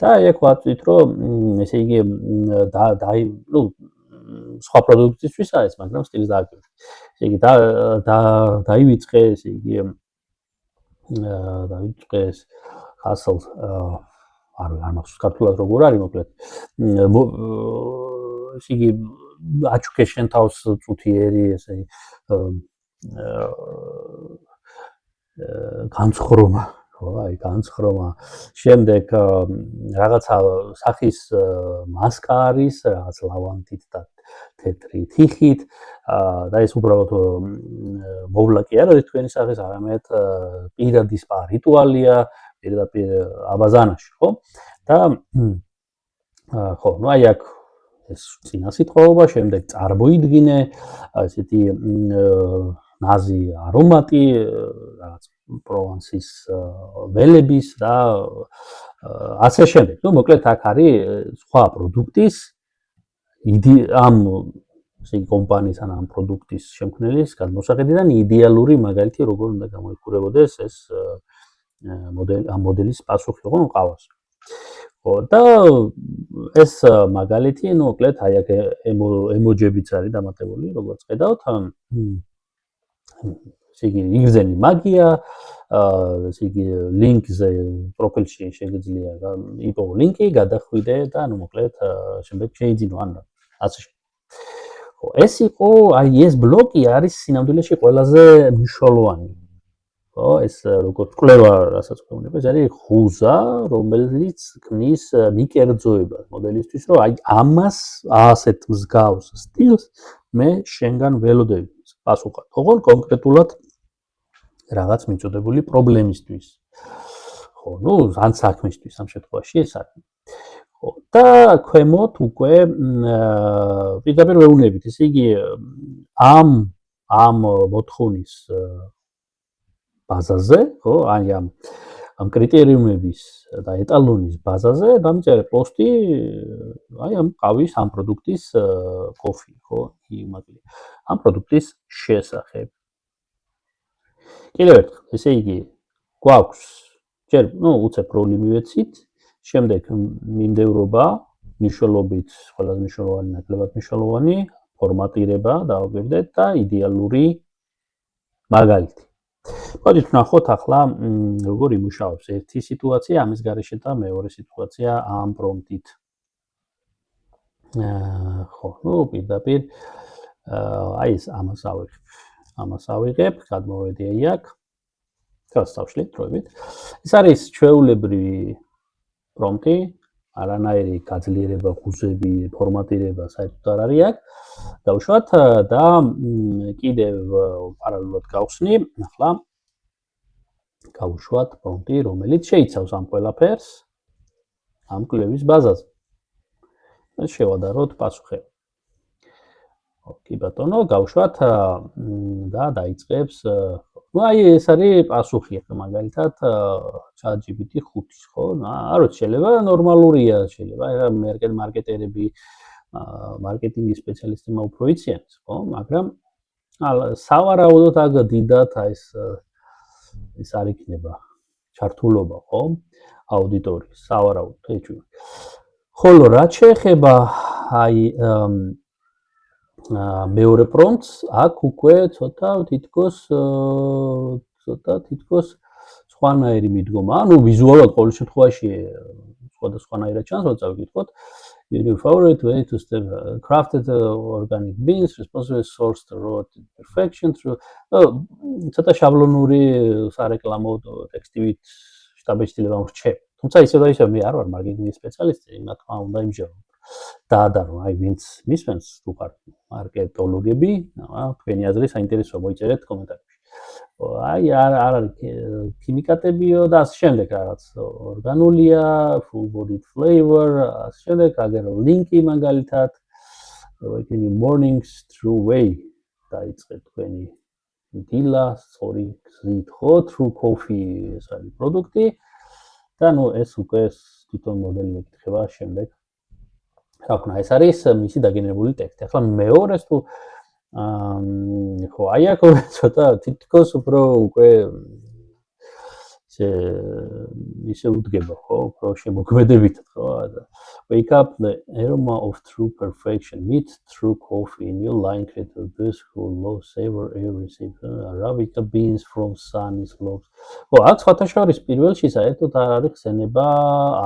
და ეგ ვაწვით რომ ესე იგი ნუ სხვა პროდუქტისთვის არის მაგრამ სტილს დააგებ ესე იგი დაივიწყე ესე იგი დაივიწყე ხასალ არ მახსოვს ქართულად როგორ არის მოკლედ ესე იგი აჩუქე შენ თავს წუთიერი ესე განცხრომა ხო აი განცხრომა შემდეგ რაღაცა სახის მასკა არის რაღაც ლავანტით და თეთრი თიხით და ეს უბრალოდ მოვლა კი არ არის თქვენი სახის არამედ პირადი სპა რიტუალია პირდაპირ აბაზანაში ხო და ხო ნუ აი აქ ეს წინა სიტყვაობა შემდეგ წარმოიდგინე ესეთი ნაზი არომატი რაღაც პროვანსის ველების და ასე შემდეგ. ნუ მოკლედ აქ არის სხვა პროდუქტის ამ ესე იგი კომპანიის ან ამ პროდუქტის შემქმნელის გადმოსახედიდან იდეალური მაგალითი როგორ უნდა გამოიყურებოდეს ეს ამ მოდელის პასუხი ხო მყავს. ხო და ეს მაგალითი ნუ მოკლედ აი აქ ემოჯებიც არის დამატებული როგორც ხედავთ ესე იგი იგზენი მაგია ესე იგი ლინკზე პროფილში შეგიძლია იპოვო ლინკი გადახვიდე და ნუ მოკლედ შემდეგ შეიძინო ან ასე ხო ეს იყო აი ეს ბლოკი არის სინამდვილეში ყველაზე მნიშვნელოვანი ხო ეს როგორც კვლევა რასაც ვქონებ ეს არის ხუზა რომელიც ქმნის მიკერძოებას მოდელისთვის რომ აი ამას ასეთ მსგავს სტილს მე შენგან ველოდები პასუხად ოღონ კონკრეტულად რაღაც მიწოდებული პრობლემისთვის ხო ნუ ან საქმისთვის ამ შემთხვევაში ეს არის ხო და ქვემოთ უკვე პირდაპირ ვეუბნებით ესე იგი ამ მოთხოვნის ბაზაზე ხო აი ამ კრიტერიუმების და ეტალონის ბაზაზე დამიწერე პოსტი აი ამ ყავის ამ პროდუქტის კოფი ხო იმაგli ამ პროდუქტის შესახებ კიდევ ერთხელ ესე იგი გვაქვს ჯერ ნუ უცებ როლი მივეცით შემდეგ მინდევრობა მნიშვნელობით ყველაზე მნიშვნელოვანი ნაკლებად მნიშვნელოვანი ფორმატირება დავაგვირდეთ და იდეალური მაგალითი მოდით ვნახოთ ახლა როგორ იმუშავებს ერთი სიტუაცია ამის გარეშე და მეორე სიტუაცია ამ პრომპტით ხო ნუ პირდაპირ აი ეს ამას ავიღებ გადმოვედი აი აქ გავსწავლეთ დროებით ეს არის ჩვეულებრივი პრომპტი არანაირი გაძლიერება ხუზები ფორმატირება საერთოდ არ არის აქ დავუშვათ და კიდევ პარალელურად გავხსნი ახლა გავუშვათ პრომპტი რომელიც შეიცავს ამ ყველაფერს ამ კვლევის ბაზაზე და შევადაროთ პასუხები კი ბატონო გავუშვათ და დაიწყებს ну აი ეს არის პასუხი ახლა მაგალითად ChatGPT 5-ის ხო არ ვიცი შეიძლება ნორმალურია შეიძლება მარკეტერები მარკეტინგის სპეციალისტებმა უფრო იციან ხო მაგრამ სავარაუდოდ აქ დიდად ეს არ იქნება ჩართულობა ხო აუდიტორიის სავარაუდოდ ეჭვი ხოლო რაც შეეხება აი მეორე პრომპტს, აქ უკვე ცოტა თითქოს სხვანაირი მიდგომა. ანუ ვიზუალურად ყოველ შემთხვევაში სხვადასხვანაირად ჩანს, როცა ვიკითხოთ. Your favorite way to crafted organic beans, responsibly sourced raw perfection through. ცოტა შაბლონური სარეკლამო ტექსტივით შტაბეჭდილება მრჩევ. თუმცა ისე და ისე მე არ ვარ მარკეტინგის სპეციალისტი, რა თქმა უნდა იმჟევა. დაადარო, აი ვინც მისმენს თუ ხარ მარკეტოლოგები, თქვენი აზრი საინტერესოა, მოიწერეთ კომენტარებში. აი არ არის ქიმიკატებიო და ასე შემდეგ რაღაც ორგანულია, full body flavor, ასე შემდეგ, აგერო ლინკი მაგალითად, ეგენი mornings through way დაიწყეთ თქვენი დილა, სწორი გზით ხო, through coffee ეს არის პროდუქტი და ნუ ეს უკვე თვითონ მოდელი მეკითხება შემდეგ. რა ვქნა, ეს არის მისი დაგენერებული ტექსტი. ახლა მეორეს თუ ხო, აი აქ ცოტა თითქოს უფრო უკვე ისე უდგება, ხო, უფრო შემოქმედებით, ხო. Wake up the aroma of true perfection, meet true coffee in your line created this who low savor every sip, Arabica beans from sunny slopes. ხო, აქ სხვათა შორის პირველში საერთოდ არ არის ხსენება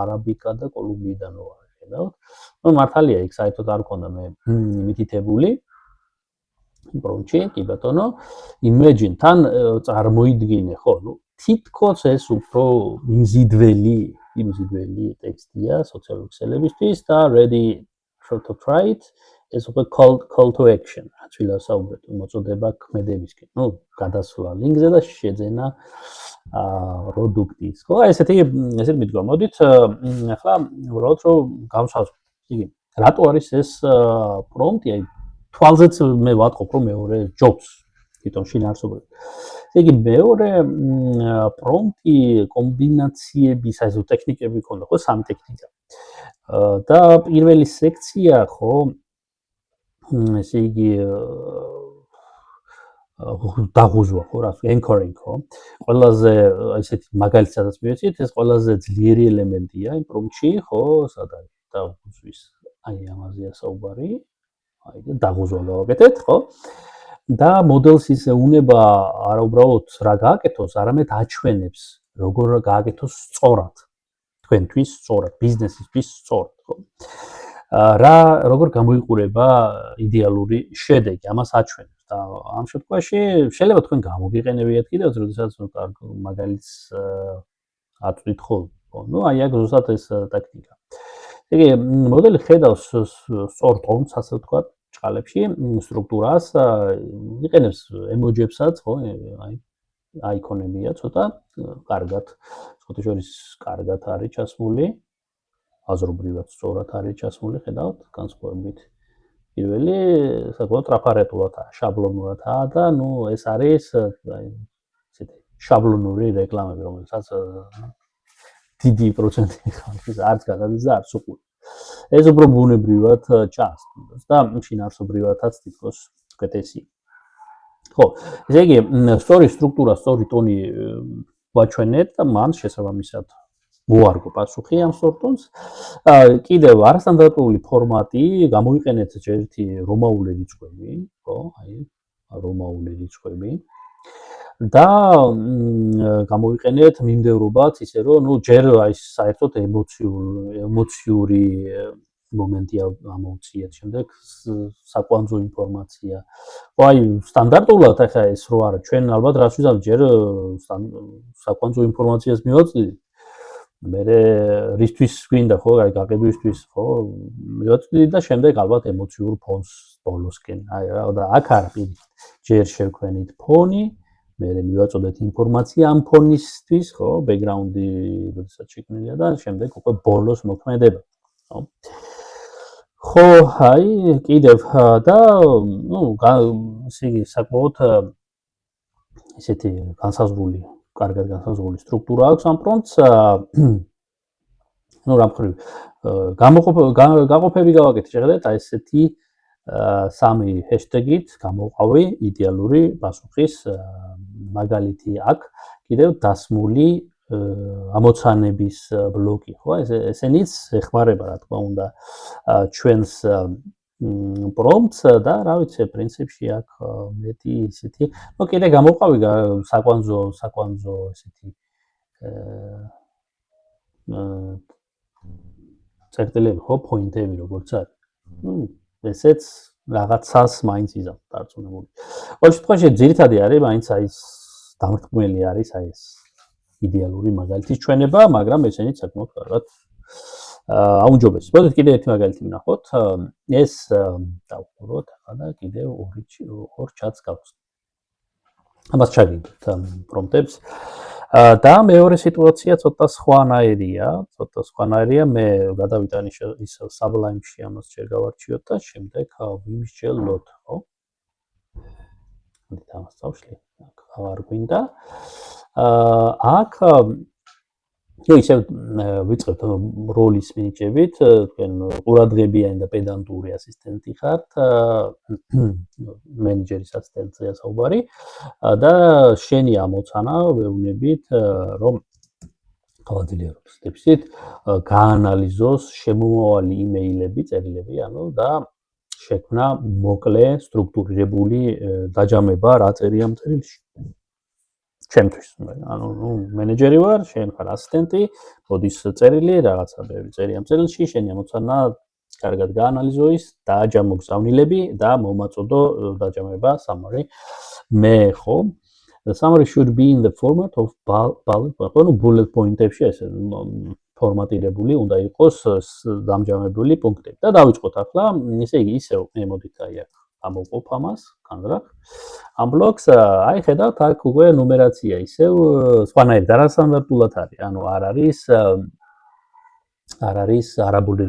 არაბიკა და კოლუმბიიდანო არის, ხედავთ? ნუ მართალია, იქ საერთოდ არ მქონდა მე მითითებული. პრომპტში, კი ბატონო, imagine თან წარმოიდგინე, ხო, ნუ თითქოს ეს უფრო მიზიდველი ტექსტია სოციალური ქსელებისთვის და ready to try it, ეს უკვე call to action, რაც ვილასაუბრეთ, მოწოდება ქმედებისკენ. ნუ გადასვლა ლინკზე და შეძენა პროდუქტის. ხო, ესეთ მიდგომა. მოდით ახლა უბრალოდ რომ გავსაზღვროთ. იგი რატო არის ეს პრომპტი? აი თვალზეც მე ვატყობ რომ მეორე ჯობს თვითონ შინაარსობრივ. იგი მეორე პრომპტი კომბინაციების აი ტექნიკები ქონდა ხო, სამი ტექნიკა. და პირველი სექცია ხო, ესე იგი დაღუზვა ხო, რა anchoring ხო. ყველაზე ესეთი მაგალითად სადაც მივეცით, ეს ყველაზე ძლიერი ელემენტია იმ პრომპტში ხო, სადაც დაღუზვის აი ამაზეა საუბარი. აი და დაღუზვა გავაკეთეთ, ხო? და მოდელს ისე უნება არა უბრალოდ რა გააკეთოს, არამედ აჩვენებს როგორ გააკეთოს სწორად. თქვენთვის სწორად, ბიზნესისთვის სწორად, ხო? როგორ გამოიყურება იდეალური შედეგი, ამას აჩვენებს და ამ შემთხვევაში შეიძლება თქვენ გამოგიყენებიათ კიდევ, როდესაც კარგ მაგალითს აწვით ხოლმე, ხო? ნუ აი აქ ზუსტად ეს ტექნიკა. იგი მოდელი ხედავს სწორ ტონს, ასე ვთქვათ, ჭყალებში, სტრუქტურას, იყენებს ემოჯებსაც, ხო, აი აიკონებია ცოტა კარგად, ცოტა შორის კარგად არის ჩასმული, აზრობრივად სწორად არის ჩასმული, ხედავთ, განსხვავებით. პირველი საკმაოდ ტრაფარეტულადაა, შაბლონურადაა და ნუ ეს არის აი ესეთი შაბლონური რეკლამები, რომელსაც დიდი პროცენტი ხალხის არც გადადის და არც უყურებს. ეს უფრო ბუნებრივად ჩანს და შინაარსობრივადაც თითქოს უკეთესია. ხო, ესე იგი, სწორი სტრუქტურა, სწორი ტონი ვაჩვენეთ და მან შესაბამისად მოარგო პასუხი ამ სორტონს. კიდევ არასტანდარტული ფორმატი, გამოიყენეთ ერთი რომაული რიცხვები, ხო, აი, რომაული რიცხვები. და გამოვიყენეთ მიმდევრობაც ისე რომ ნუ ჯერ აი საერთოდ ემოციური მომენტი ამოვწიეთ, შემდეგ საკვანძო ინფორმაცია. ხო, აი სტანდარტულად ახლა ეს რო არა, ჩვენ ალბათ რას ვიზამთ, ჯერ საკვანძო ინფორმაციას მივაწვდით. მე რისთვის გვინდა ხო, აი გაყიდვისთვის ხო, მივაწვდით და შემდეგ ალბათ ემოციურ ფონს ბოლოსკენ. აი და აქ არის პირი. ჯერ შევქმნით ფონი, მე მივაწოდეთ ინფორმაცია ამ ფონისთვის, ხო, ბექგრაუნდი, როდესაც შექმნილია და შემდეგ უკვე ბოლოს მოქმედება, ხო? ხო, აი, კიდევ და ნუ ესე იგი საკმაოდ ესეთი განსაზღვრული, კარგად განსაზღვრული სტრუქტურა აქვს ამ პრომპტს. ნუ რა მხრივ გაყოფები გავაკეთე, შეხედეთ, აი ესეთი სამი ჰეშტეგით გამოყავი იდეალური პასუხის მაგალითი აქ კიდევ დასმული ამოცანების ბლოკი, ხო? ესენიც ეხმარება, რა თქმა უნდა, ჩვენს პრომპტს და რა ვიცი, პრინციპში აქ მეტი ისეთი, ну, კიდე გამოყავი საკვანძო ესეთი წერტილები, ხო, პოინტები როგორც არის. ну, ესეც რაღაცას მაინც იზამთ დარწმუნებული. ყოველ შემთხვევაში ძირითადი არის მაინც აი ეს დამრტყმელი არის აი ეს იდეალური მაგალითის ჩვენება, მაგრამ ესენიც საკმაოდ კარგად აუნჯობეს. მოდით კიდე ერთი მაგალითი ვნახოთ. ეს დავყუროთ ახლა და კიდე ორ ჩატს გავხსნით. ამას ჩაგიგდოთ პრომპტებს. და მეორე სიტუაცია ცოტა სხვანაირია, მე გადავიტანი ის Sublime-ში ამას ჯერ გავარჩიოთ და შემდეგ ვიმსჯელოთ, ხო? მოდით ამას წავშლი. აქ აღარ გვინდა. აქ ისე ვიწყებთ როლის მინიჭებით, თქვენ ყურადღებიანი და პედანტური ასისტენტი ხართ, მენეჯერის ასისტენტია საუბარი და შენი ამოცანა ვეუბნებით, რომ ხალხდილიერობის დეფიციტ გაანალიზოს შემომავალი იმეილები, წერილები, ანუ და შექმნა მოკლე სტრუქტურირებული დაჯამება რა წერია ამ წერილში. ჩემთვის, ანუ მენეჯერი ვარ, შენ ხარ ასისტენტი, მოდის წერილი, რაღაცა ბევრი წერია ამ წერილში, შენი ამოცანა კარგად გაანალიზო ის, დააჯამო გზავნილები და მომაწოდო დაჯამება summary. მე ხო, the summary should be in the format of bullet point-ებში ესე ფორმატირებული უნდა იყოს დამჯამებული პუნქტები. და დავიწყოთ ახლა, ესე იგი, ისევ მე მოდით აი აქ ამოვყოფ ამას, განზრახ. ამ ბლოკს აი ხედავთ, აქ უკვე ნუმერაცია ისევ სხვანაირად არასტანდარტულად არის, ანუ არ არის არაბული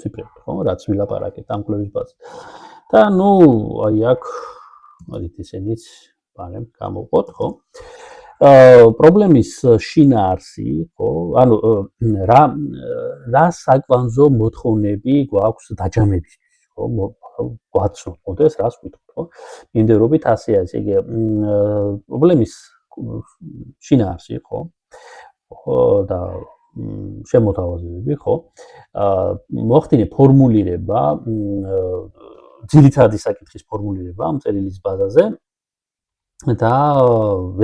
ციფრები, ხო, რაც ვილაპარაკეთ ამ კვლევის ბაზაზე. და ნუ აი აქ მოდით ესენიც ბარემ გამოვყოთ, ხო? პრობლემის შინაარსი, ხო? ანუ რა საკვანძო მოთხოვნები გვაქვს დაჯამებისთვის, ხო? გვაცნობ მოდეს რას ვიტყვით, ხო? მიმდევრობით ასე არის, იგი პრობლემის შინაარსი, ხო? და შემოთავაზებები, ხო? მოხდინე ფორმულირება, ძირითადი საკითხის ფორმულირება ამ წერილის ბაზაზე და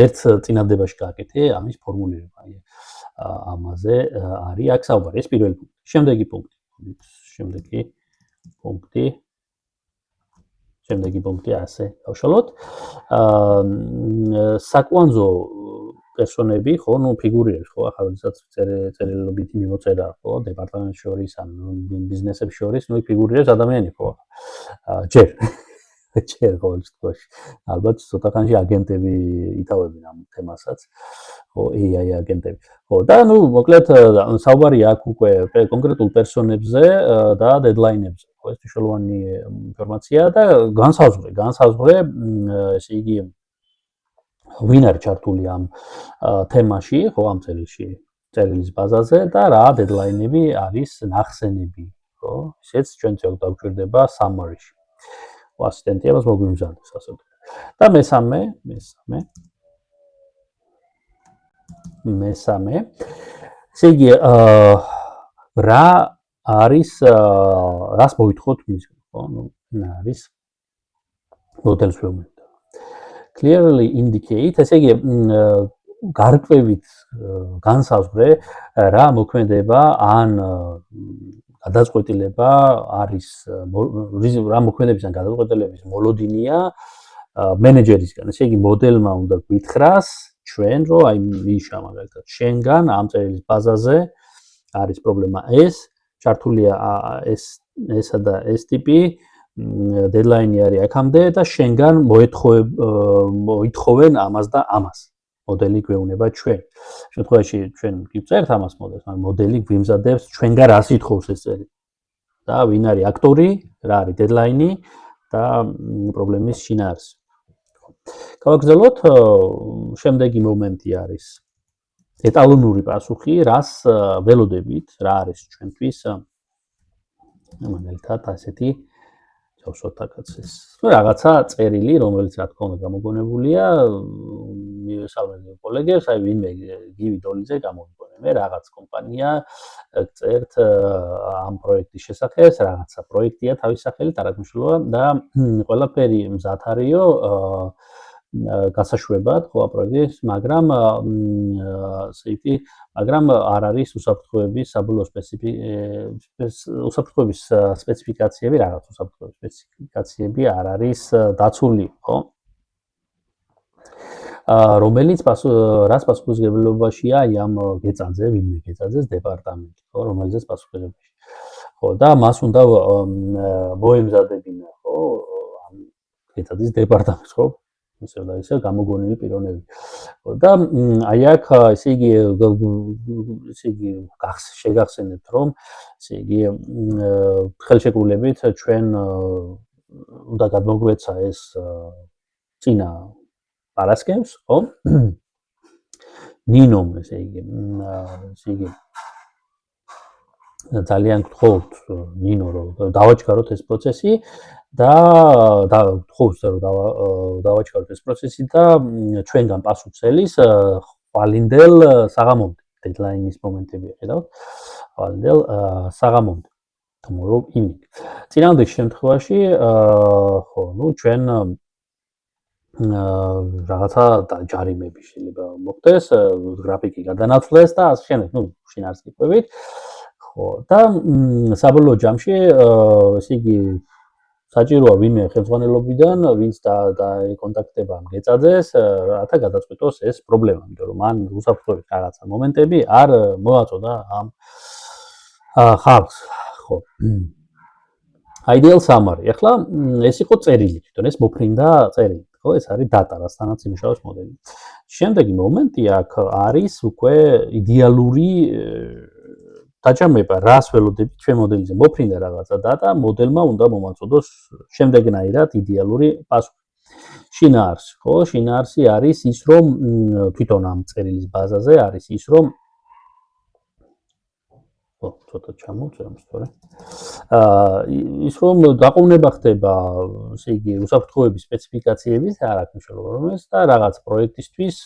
ერთ წინადადებაში გააკეთე ამის ფორმულირება. ამაზე არის აქ საუბარი, ეს პირველი პუნქტი. შემდეგი პუნქტი ასე დავშალოთ. საკვანძო პერსონები, ხო, ნუ ფიგურირებს, ხო, ახლა როდესაც წერილობითი მიმოწერა, ხო, დეპარტამენტს შორის, ან ბიზნესებს შორის, ნუ ფიგურირებს ადამიანი, ხო. ჯერ ყოველ შემთხვევაში. ალბათ ცოტა ხანში აგენტები ითავებენ ამ თემასაც, ხო, AI აგენტები. ხო, და ნუ მოკლედ საუბარი აქ უკვე კონკრეტულ პერსონებზე და დედლაინებზე, ხო, ეს მნიშვნელოვანი ინფორმაცია და განსაზღვრე, ესე იგი ვინ არის ჩართული ამ თემაში, ხო, ამ წერილის ბაზაზე და რა დედლაინები არის ნახსენები, ხო? ისეც ჩვენც დავგვირდება summary-ში. ასისტენტი ამას მოგვიმზადებს, ასე ვთქვათ. და მესამე. ესე იგი, რა არის რას მოვითხოვთ მისგან, ხო? ნუ არის მოდელს ვეუბნებით. Clearly indicate, ესე იგი, გარკვევით განსაზღვრე რა მოქმედება ან გადაწყვეტილება არის რა მოქმედებისგან გადაწყვეტილების მოლოდინია მენეჯერისგან. ესე იგი, მოდელმა უნდა გვითხრას ჩვენ, რომ აი მიშა მაგალითად შენგან ამ წერილის ბაზაზე არის პრობლემა ეს, ჩართულია ესა და ეს ტიპი, დედლაინი არის აქამდე და შენგან მოითხოვენ ამას და ამას. მოდელი გვეუბნება ჩვენ. შემთხვევაში ჩვენ გიწერთ ამას მოდელს, მაგრამ მოდელი გვიმზადებს ჩვენგან რას ითხოვს ეს წერილი. და ვინ არის აქტორი, რა არის დედლაინი და პრობლემის შინაარსი. გავაგრძელოთ, შემდეგი მომენტი არის ეტალონური პასუხი, რას ველოდებით, რა არის ჩვენთვის მაგალითად ასეთი გავსვათ აქაც ეს. ნუ რაღაცა წერილი, რომელიც რა თქმა უნდა გამოგონებულია მივესალმები კოლეგებს, აი ვინმე გივი დოლიძე გამოგონე. მე რაღაც კომპანია წერთ ამ პროექტის შესახებ, რაღაცა პროექტია თავის სახელით, არ აქვს მნიშვნელობა და ყველაფერი მზად არისო გასაშვებად ხო პროექტის, მაგრამ მაგრამ არ არის უსაფრთხოების საბოლოო უსაფრთხოების სპეციფიკაციები, რაღაც უსაფრთხოების სპეციფიკაციები არ არის დაცული, ხო? რომელიც რას პასუხისმგებლობაშია აი ამ გეწაძე, ვინმე გეწაძეს დეპარტამენტი, ხო, რომელზეც პასუხისმგებლობაშია. ხო, და მას უნდა მოემზადებინა, ხო, ამ გეწაძის დეპარტამენტს, ხო? ისე და ისე გამოგონილი პიროვნები. და აი აქ ესე იგი შეგახსენებთ, რომ ესე იგი ხელშეკრულებით ჩვენ უნდა გადმოგვეცა ეს წინა პარასკევს, ხო? ნინომ ესე იგი ძალიან გთხოვთ ნინო რომ დავაჩქაროთ ეს პროცესი და გთხოვთ რომ დავაჩქაროთ ეს პროცესი და ჩვენგან პასუხს ელის ხვალინდელ საღამომდე დედლაინის მომენტებია ხედავთ ხვალინდელ საღამომდე tomorrow evening წინააღმდეგ შემთხვევაში ხო ნუ ჩვენ რაღაცა ჯარიმები შეიძლება მოხდეს გრაფიკი გადანაცვლეს და ასე შემდეგ ნუ შინაარსკიპებით ხო და საბოლოო ჯამში ესე იგი საჭიროა ვინმე ხელმძღვანელობიდან ვინც დაეკონტაქტება ამ გეწაძეს რათა გადაწყვიტოს ეს პრობლემა იმიტომ რომ მან უსაფრთხოების რაღაცა მომენტები არ მოაწოდა ამ ხალხს ხო ideal summary ახლა ეს იყო წერილი თვითონ ეს მოფრინდა წერილი ხო ეს არის data რასთანაც იმუშავებს მოდელი შემდეგი მომენტი აქ არის უკვე იდეალური დაჯამება რას ველოდებით ჩვენ მოდელიზე მოფრინდა რაღაცა data მოდელმა უნდა მომაწოდოს შემდეგნაირად იდეალური პასუხი შინაარსი ხო შინაარსი არის ის რომ თვითონ ამ წერილის ბაზაზე არის ის რომ ხო ცოტა ჩამოვწერა სწორე ის რომ დაყოვნება ხდება ესე იგი უსაფრთხოების სპეციფიკაციების არ აქვს მნიშვნელობა რომელს და რაღაც პროექტისთვის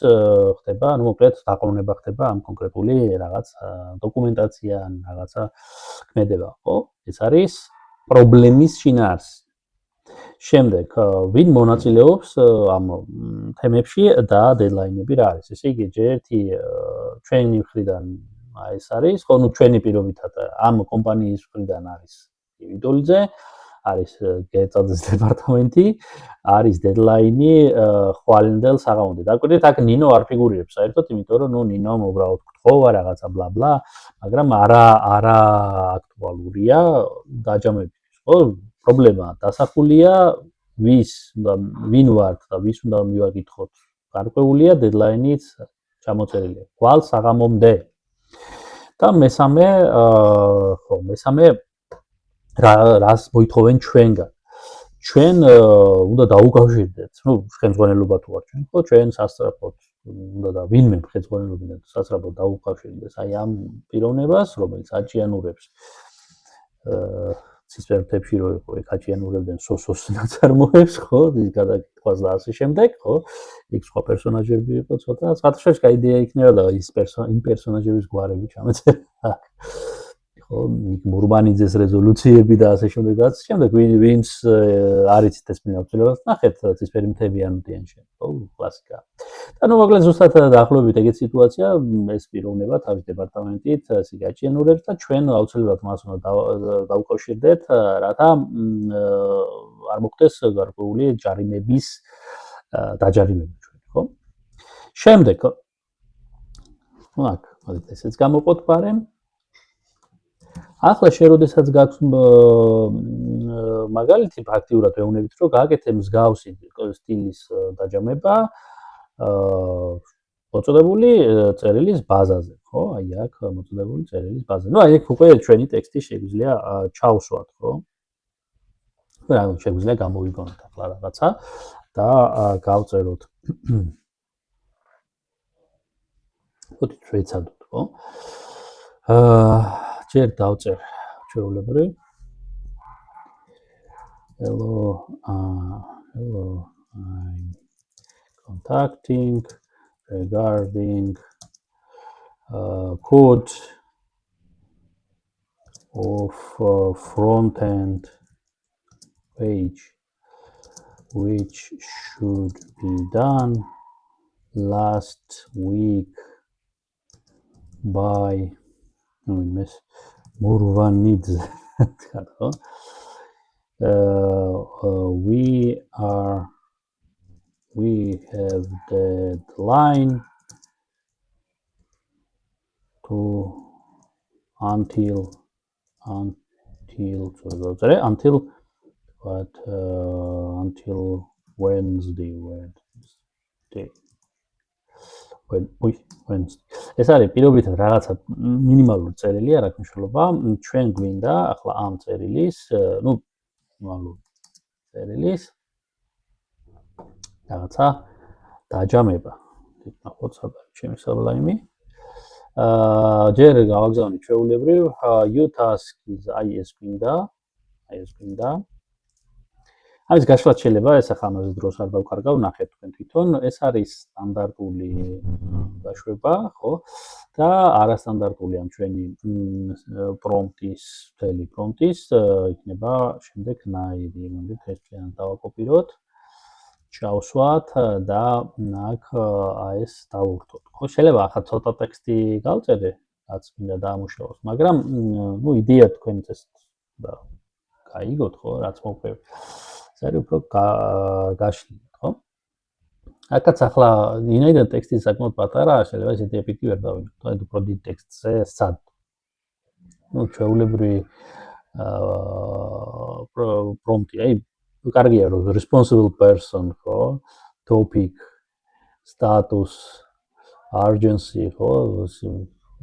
ხდება ანუ მოკლედ დაყოვნება ხდება ამ კონკრეტული რაღაც დოკუმენტაცია ან რაღაცა ქმედება ხო ეს არის პრობლემის შინაარსი შემდეგ ვინ მონაწილეობს ამ თემებში და დედლაინები რა არის ესე იგი ერთი ჩვენი მხრიდან ეს არის ხო ნუ ჩვენი პირობითად ამ კომპანიის მხრიდან არის ვიდოლიძე არის გეწაძეს დეპარტამენტი არის დედლაინი ხვალინდელ საღამომდე დაკვირდით აქ ნინო არ ფიგურირებს საერთოდ იმიტომ რომ ნუ ნინომ უბრალოდ გთხოვა რაღაცა ბლა ბლა მაგრამ არა აქტუალურია დაჯამებისთვის ხო პრობლემა დასახულია ვინ ვართ და ვის უნდა მივაკითხოთ გარკვეულია დედლაინიც ჩამოწერილია ხვალ საღამომდე და მესამე რას მოითხოვენ ჩვენგან ჩვენ უნდა დაუკავშირდეთ ნუ ხელმძღვანელობა თუ არ ჩვენ ხო ჩვენ სასწრაფოდ უნდა და ვინმე ხელმძღვანელობიდან სასწრაფოდ დაუკავშირდეს აი ამ პიროვნებას რომელიც აჭიანურებს სისტემებში რო იყო ეკაჭიანურებდნენ სოსოს ნაწარმოებს ხო ის გადაკითხვას და ასე შემდეგ ხო იქ სხვა პერსონაჟები იყო ცოტა სხვადასხვა კაი იდეა იქნება და იმ პერსონაჟების გვარები ჩამეწერა ხო იქ მურბანიძეს რეზოლუციები და ასე შემდეგ და ასე შემდეგ ვინც არის ეს მიმოწილებას ნახეთ ცისფერი მთები ანუდიანში ხო კლასიკა და ნუ მოკლედ ზუსტად დაახლოებით ეგეთ სიტუაცია ეს პიროვნება თავის დეპარტამენტით სიგაჭიანურებს და ჩვენ აუცილებლად მას უნდა დაუკავშირდეთ რათა არ მოხდეს გარკვეული ჯარიმების დაჯარიმება ჩვენ ხო შემდეგ ნუ აქ მაგით ესეც გამოყოთ პარემ ახლა შენ როდესაც გაქვს მაგალითი ფაქტიურად ვეუბნებით რომ გააკეთე მსგავსი სტილის დაჯამება მოწოდებული წერილის ბაზაზე ხო აი აქ მოწოდებული წერილის ბაზაზე ნუ აი აქ უკვე ჩვენი ტექსტი შეგვიძლია ჩავსვათ ხო რა შეგვიძლია გამოვიგონოთ ახლა რაღაცა და გავწეროთ ხუთი შეიცადოთ ხო ჯერ დავწერ ჩვეულებრივ hello, I'm contacting regarding code of front-end page which should be done last week by Murvanidze. We have deadline to until Wednesday. ეს არის პირობითად რაღაცა მინიმალური წერილი, არ აქვს მნიშვნელობა. ჩვენ გვინდა ახლა ამ წერილის, მინიმალური წერილის რაღაცა დაჯამება. ნახოთ საბარი ჩემი საბლაიმი. ჯერ გავაგზავნით ჩვეულებრივ U-task-ის ეს გვინდა. ამის გაშლაც შეიძლება ეს ახლა ამაზე დროს არ დავკარგავ, ნახეთ თქვენ თვითონ, ეს არის სტანდარტული დაშვება, ხო? და არასტანდარტული ამ ჩვენი პრომპტის, მთელი პრომპტის იქნება შემდეგნაირი. მოდით ეს ჩვენ დავაკოპიროთ, ჩავსვათ და აქ ეს დავურთოთ. ხო, შეიძლება ახლა ცოტა ტექსტი გავწერე, რაც მინდა დაამუშავოს, მაგრამ იდეა თქვენც ეს და გაიგოთ, ხო, რაც მოყვებით. არის უფრო გაშლილ, ხო? აქაც ახლა ვინაიდან ტექსტი საკმაოდ პატარაა, შეიძლება ესეთი ეფექტი ვერ დავინახოთ. აი უფრო დიდ ტექსტზე სად. ჩვეულებრივი პრომპტი, აი კარგია რომ responsible person, ხო? Topic, status, urgency, ხო?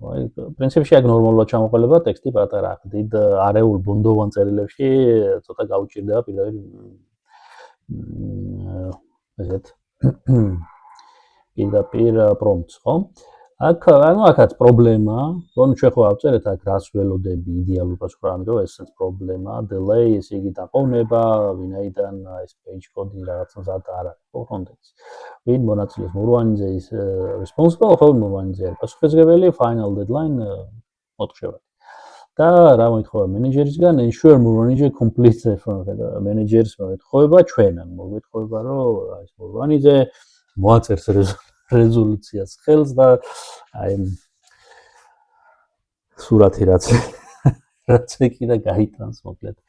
აი პრინციპში აქ ნორმალურად ჩამოყალიბება ტექსტი პატარა. დიდ არეულ ბუნდოვან წერილებში ცოტა გაუჭირდება პირდაპირ ესეთ პირდაპირ პრომპტს, ხო? აქაც პრობლემაა, რომ ჩვენ ხო ავწერეთ აქ რას ველოდები იდეალურ პასუხს, ამიტომ ესეც პრობლემაა, delay, ესე იგი დაყოვნება, ვინაიდან ეს page code-ი რაღაცა მზად არ არის, ხო, კონტექსტი. ვინ მონაწილეობს მურვანიძე ის responsible, ხო, მურვანიძე არის პასუხისმგებელი, final deadline მოთხოვა. და რა მოითხოვა მენეჯერისგან, ensure მურვანიძე completes the manager-ს მოეთხოვება ჩვენან, მოეთხოვება რომ ეს მურვანიძე მოაწერს რეზოლუციას ხელს და აი სურათი რაც ეკიდა გაიტანს მოკლედ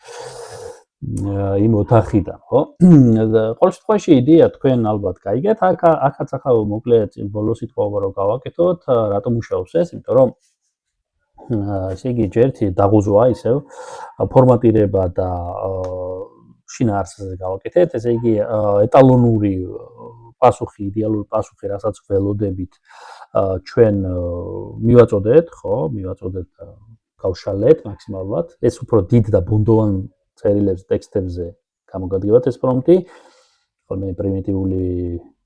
იმ ოთახიდან, ხო? ყოველ შემთხვევაში იდეა თქვენ ალბათ გაიგეთ, აქაც ახლა მოკლედ ბოლოს იტყობა რომ გავაკეთოთ, რატომ მუშაობს ეს, იმიტომ რომ ესე იგი ჯერთი დაღუზვა ისევ ფორმატირება და შინაარსზე გავაკეთეთ, ესე იგი ეტალონური პასუხი, იდეალური პასუხი, რასაც ველოდებით ჩვენ მივაწოდეთ, ხო, გავშალეთ მაქსიმალურად. ეს უფრო დიდ და ბუნდოვან წერილებს, ტექსტებზე გამოგადგებათ ეს პრომპტი. ხოლმე პრიმიტიული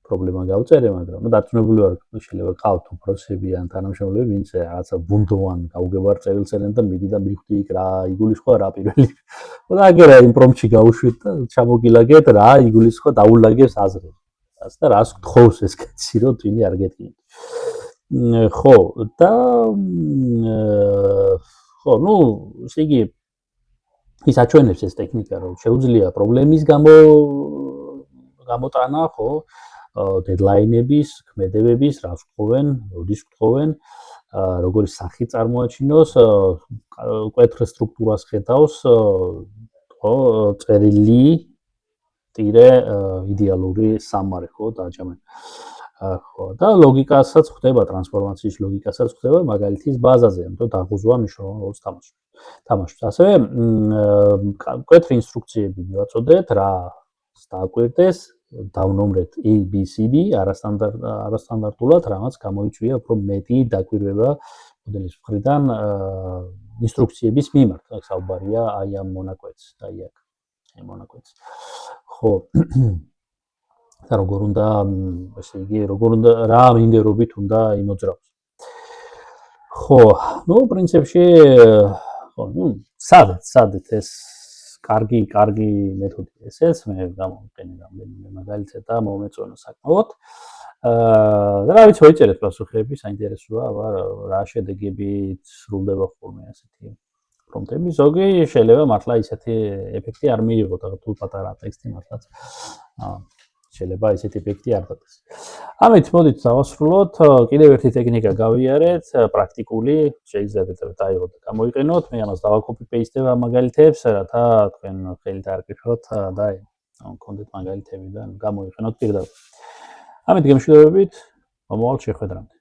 პრობლემა გავწერე, მაგრამ დარწმუნებული ვარ, შეიძლება ყავთ უფროსები ან თანამშრომლები, ვინც რაღაცა ბუნდოვან გაუგებარ წერილს წერენ და მიდი და მივხვდი იქ რა იგულისხმება რა პირველი. და აგერა იმ პრომპტში გავუშვით და ჩამოგილაგეთ რა იგულისხმება დაულაგებს აზრებს. და რას გთხოვს ეს კაცი რომ twin-ი არ გეტყინოთ. ხო, და ხო, ესე იგი ის აჩვენებს ეს ტექნიკა რომ შეუძლია პრობლემის გამოტანა, ხო, დედლაინების, ქმედებების, რას გთხოვენ, როდის გთხოვენ, როგორი სახით წარმოაჩინოს, მკვეთრ სტრუქტურას ხედავს, ხო, წერილი ტირე იდეალური სამარი, ხო, დააჭამენ. ხო, და ლოგიკასაც ხდება, ტრანსფორმაციის ლოგიკასაც ხდება მაგალითის ბაზაზე, ამიტომ დაღუზვა მნიშვნელოვან როლს თამაშობს. ასევე მკვეთრი ინსტრუქციები მივაწოდეთ, რა დააკვირდეს, დავნომრეთ ABCD არასტანდარტულად, რამაც გამოიწვია უფრო მეტი დაკვირვება მოდელის მხრიდან ინსტრუქციების მიმართ. აქ საუბარია აი ამ მონაკვეთს და აი აქ მონაკვეთს. ხო. და როგორ უნდა, ესე იგი, რა მინდერობით უნდა იმოძრაოს. ხო, პრინციპში, ხო, სადეთ ეს კარგი მეთოდია ესეც, მე გამოვიყენე რამდენიმე მაგალითად და მომეწონა საკმაოდ. და რა ვიცი, ვეჭერეთ პასუხები, საინტერესოა, აბა რა შედეგებით სრულდება ხოლმე ასეთი პრომპტები. ზოგი შეიძლება მართლა ისეთი ეფექტი არ მიიღოთ, თუ პატარა ტექსტი მართლაც შეიძლება ისეთი ეფექტი არ დადეს. ამით მოდით დავასრულოთ, კიდევ ერთი ტექნიკა გავიარეთ, პრაქტიკული, შეიძლება დაიღოთ და გამოიყენოთ. მე ამას დავაკოპი პეისტებ ამ მაგალითებს, რათა თქვენ ხელით არ გიხოთ და გქონდეთ მაგალითები და გამოიყენოთ პირდაპირ. ამით გემშვიდობებით, მომავალ შეხვედრამდე.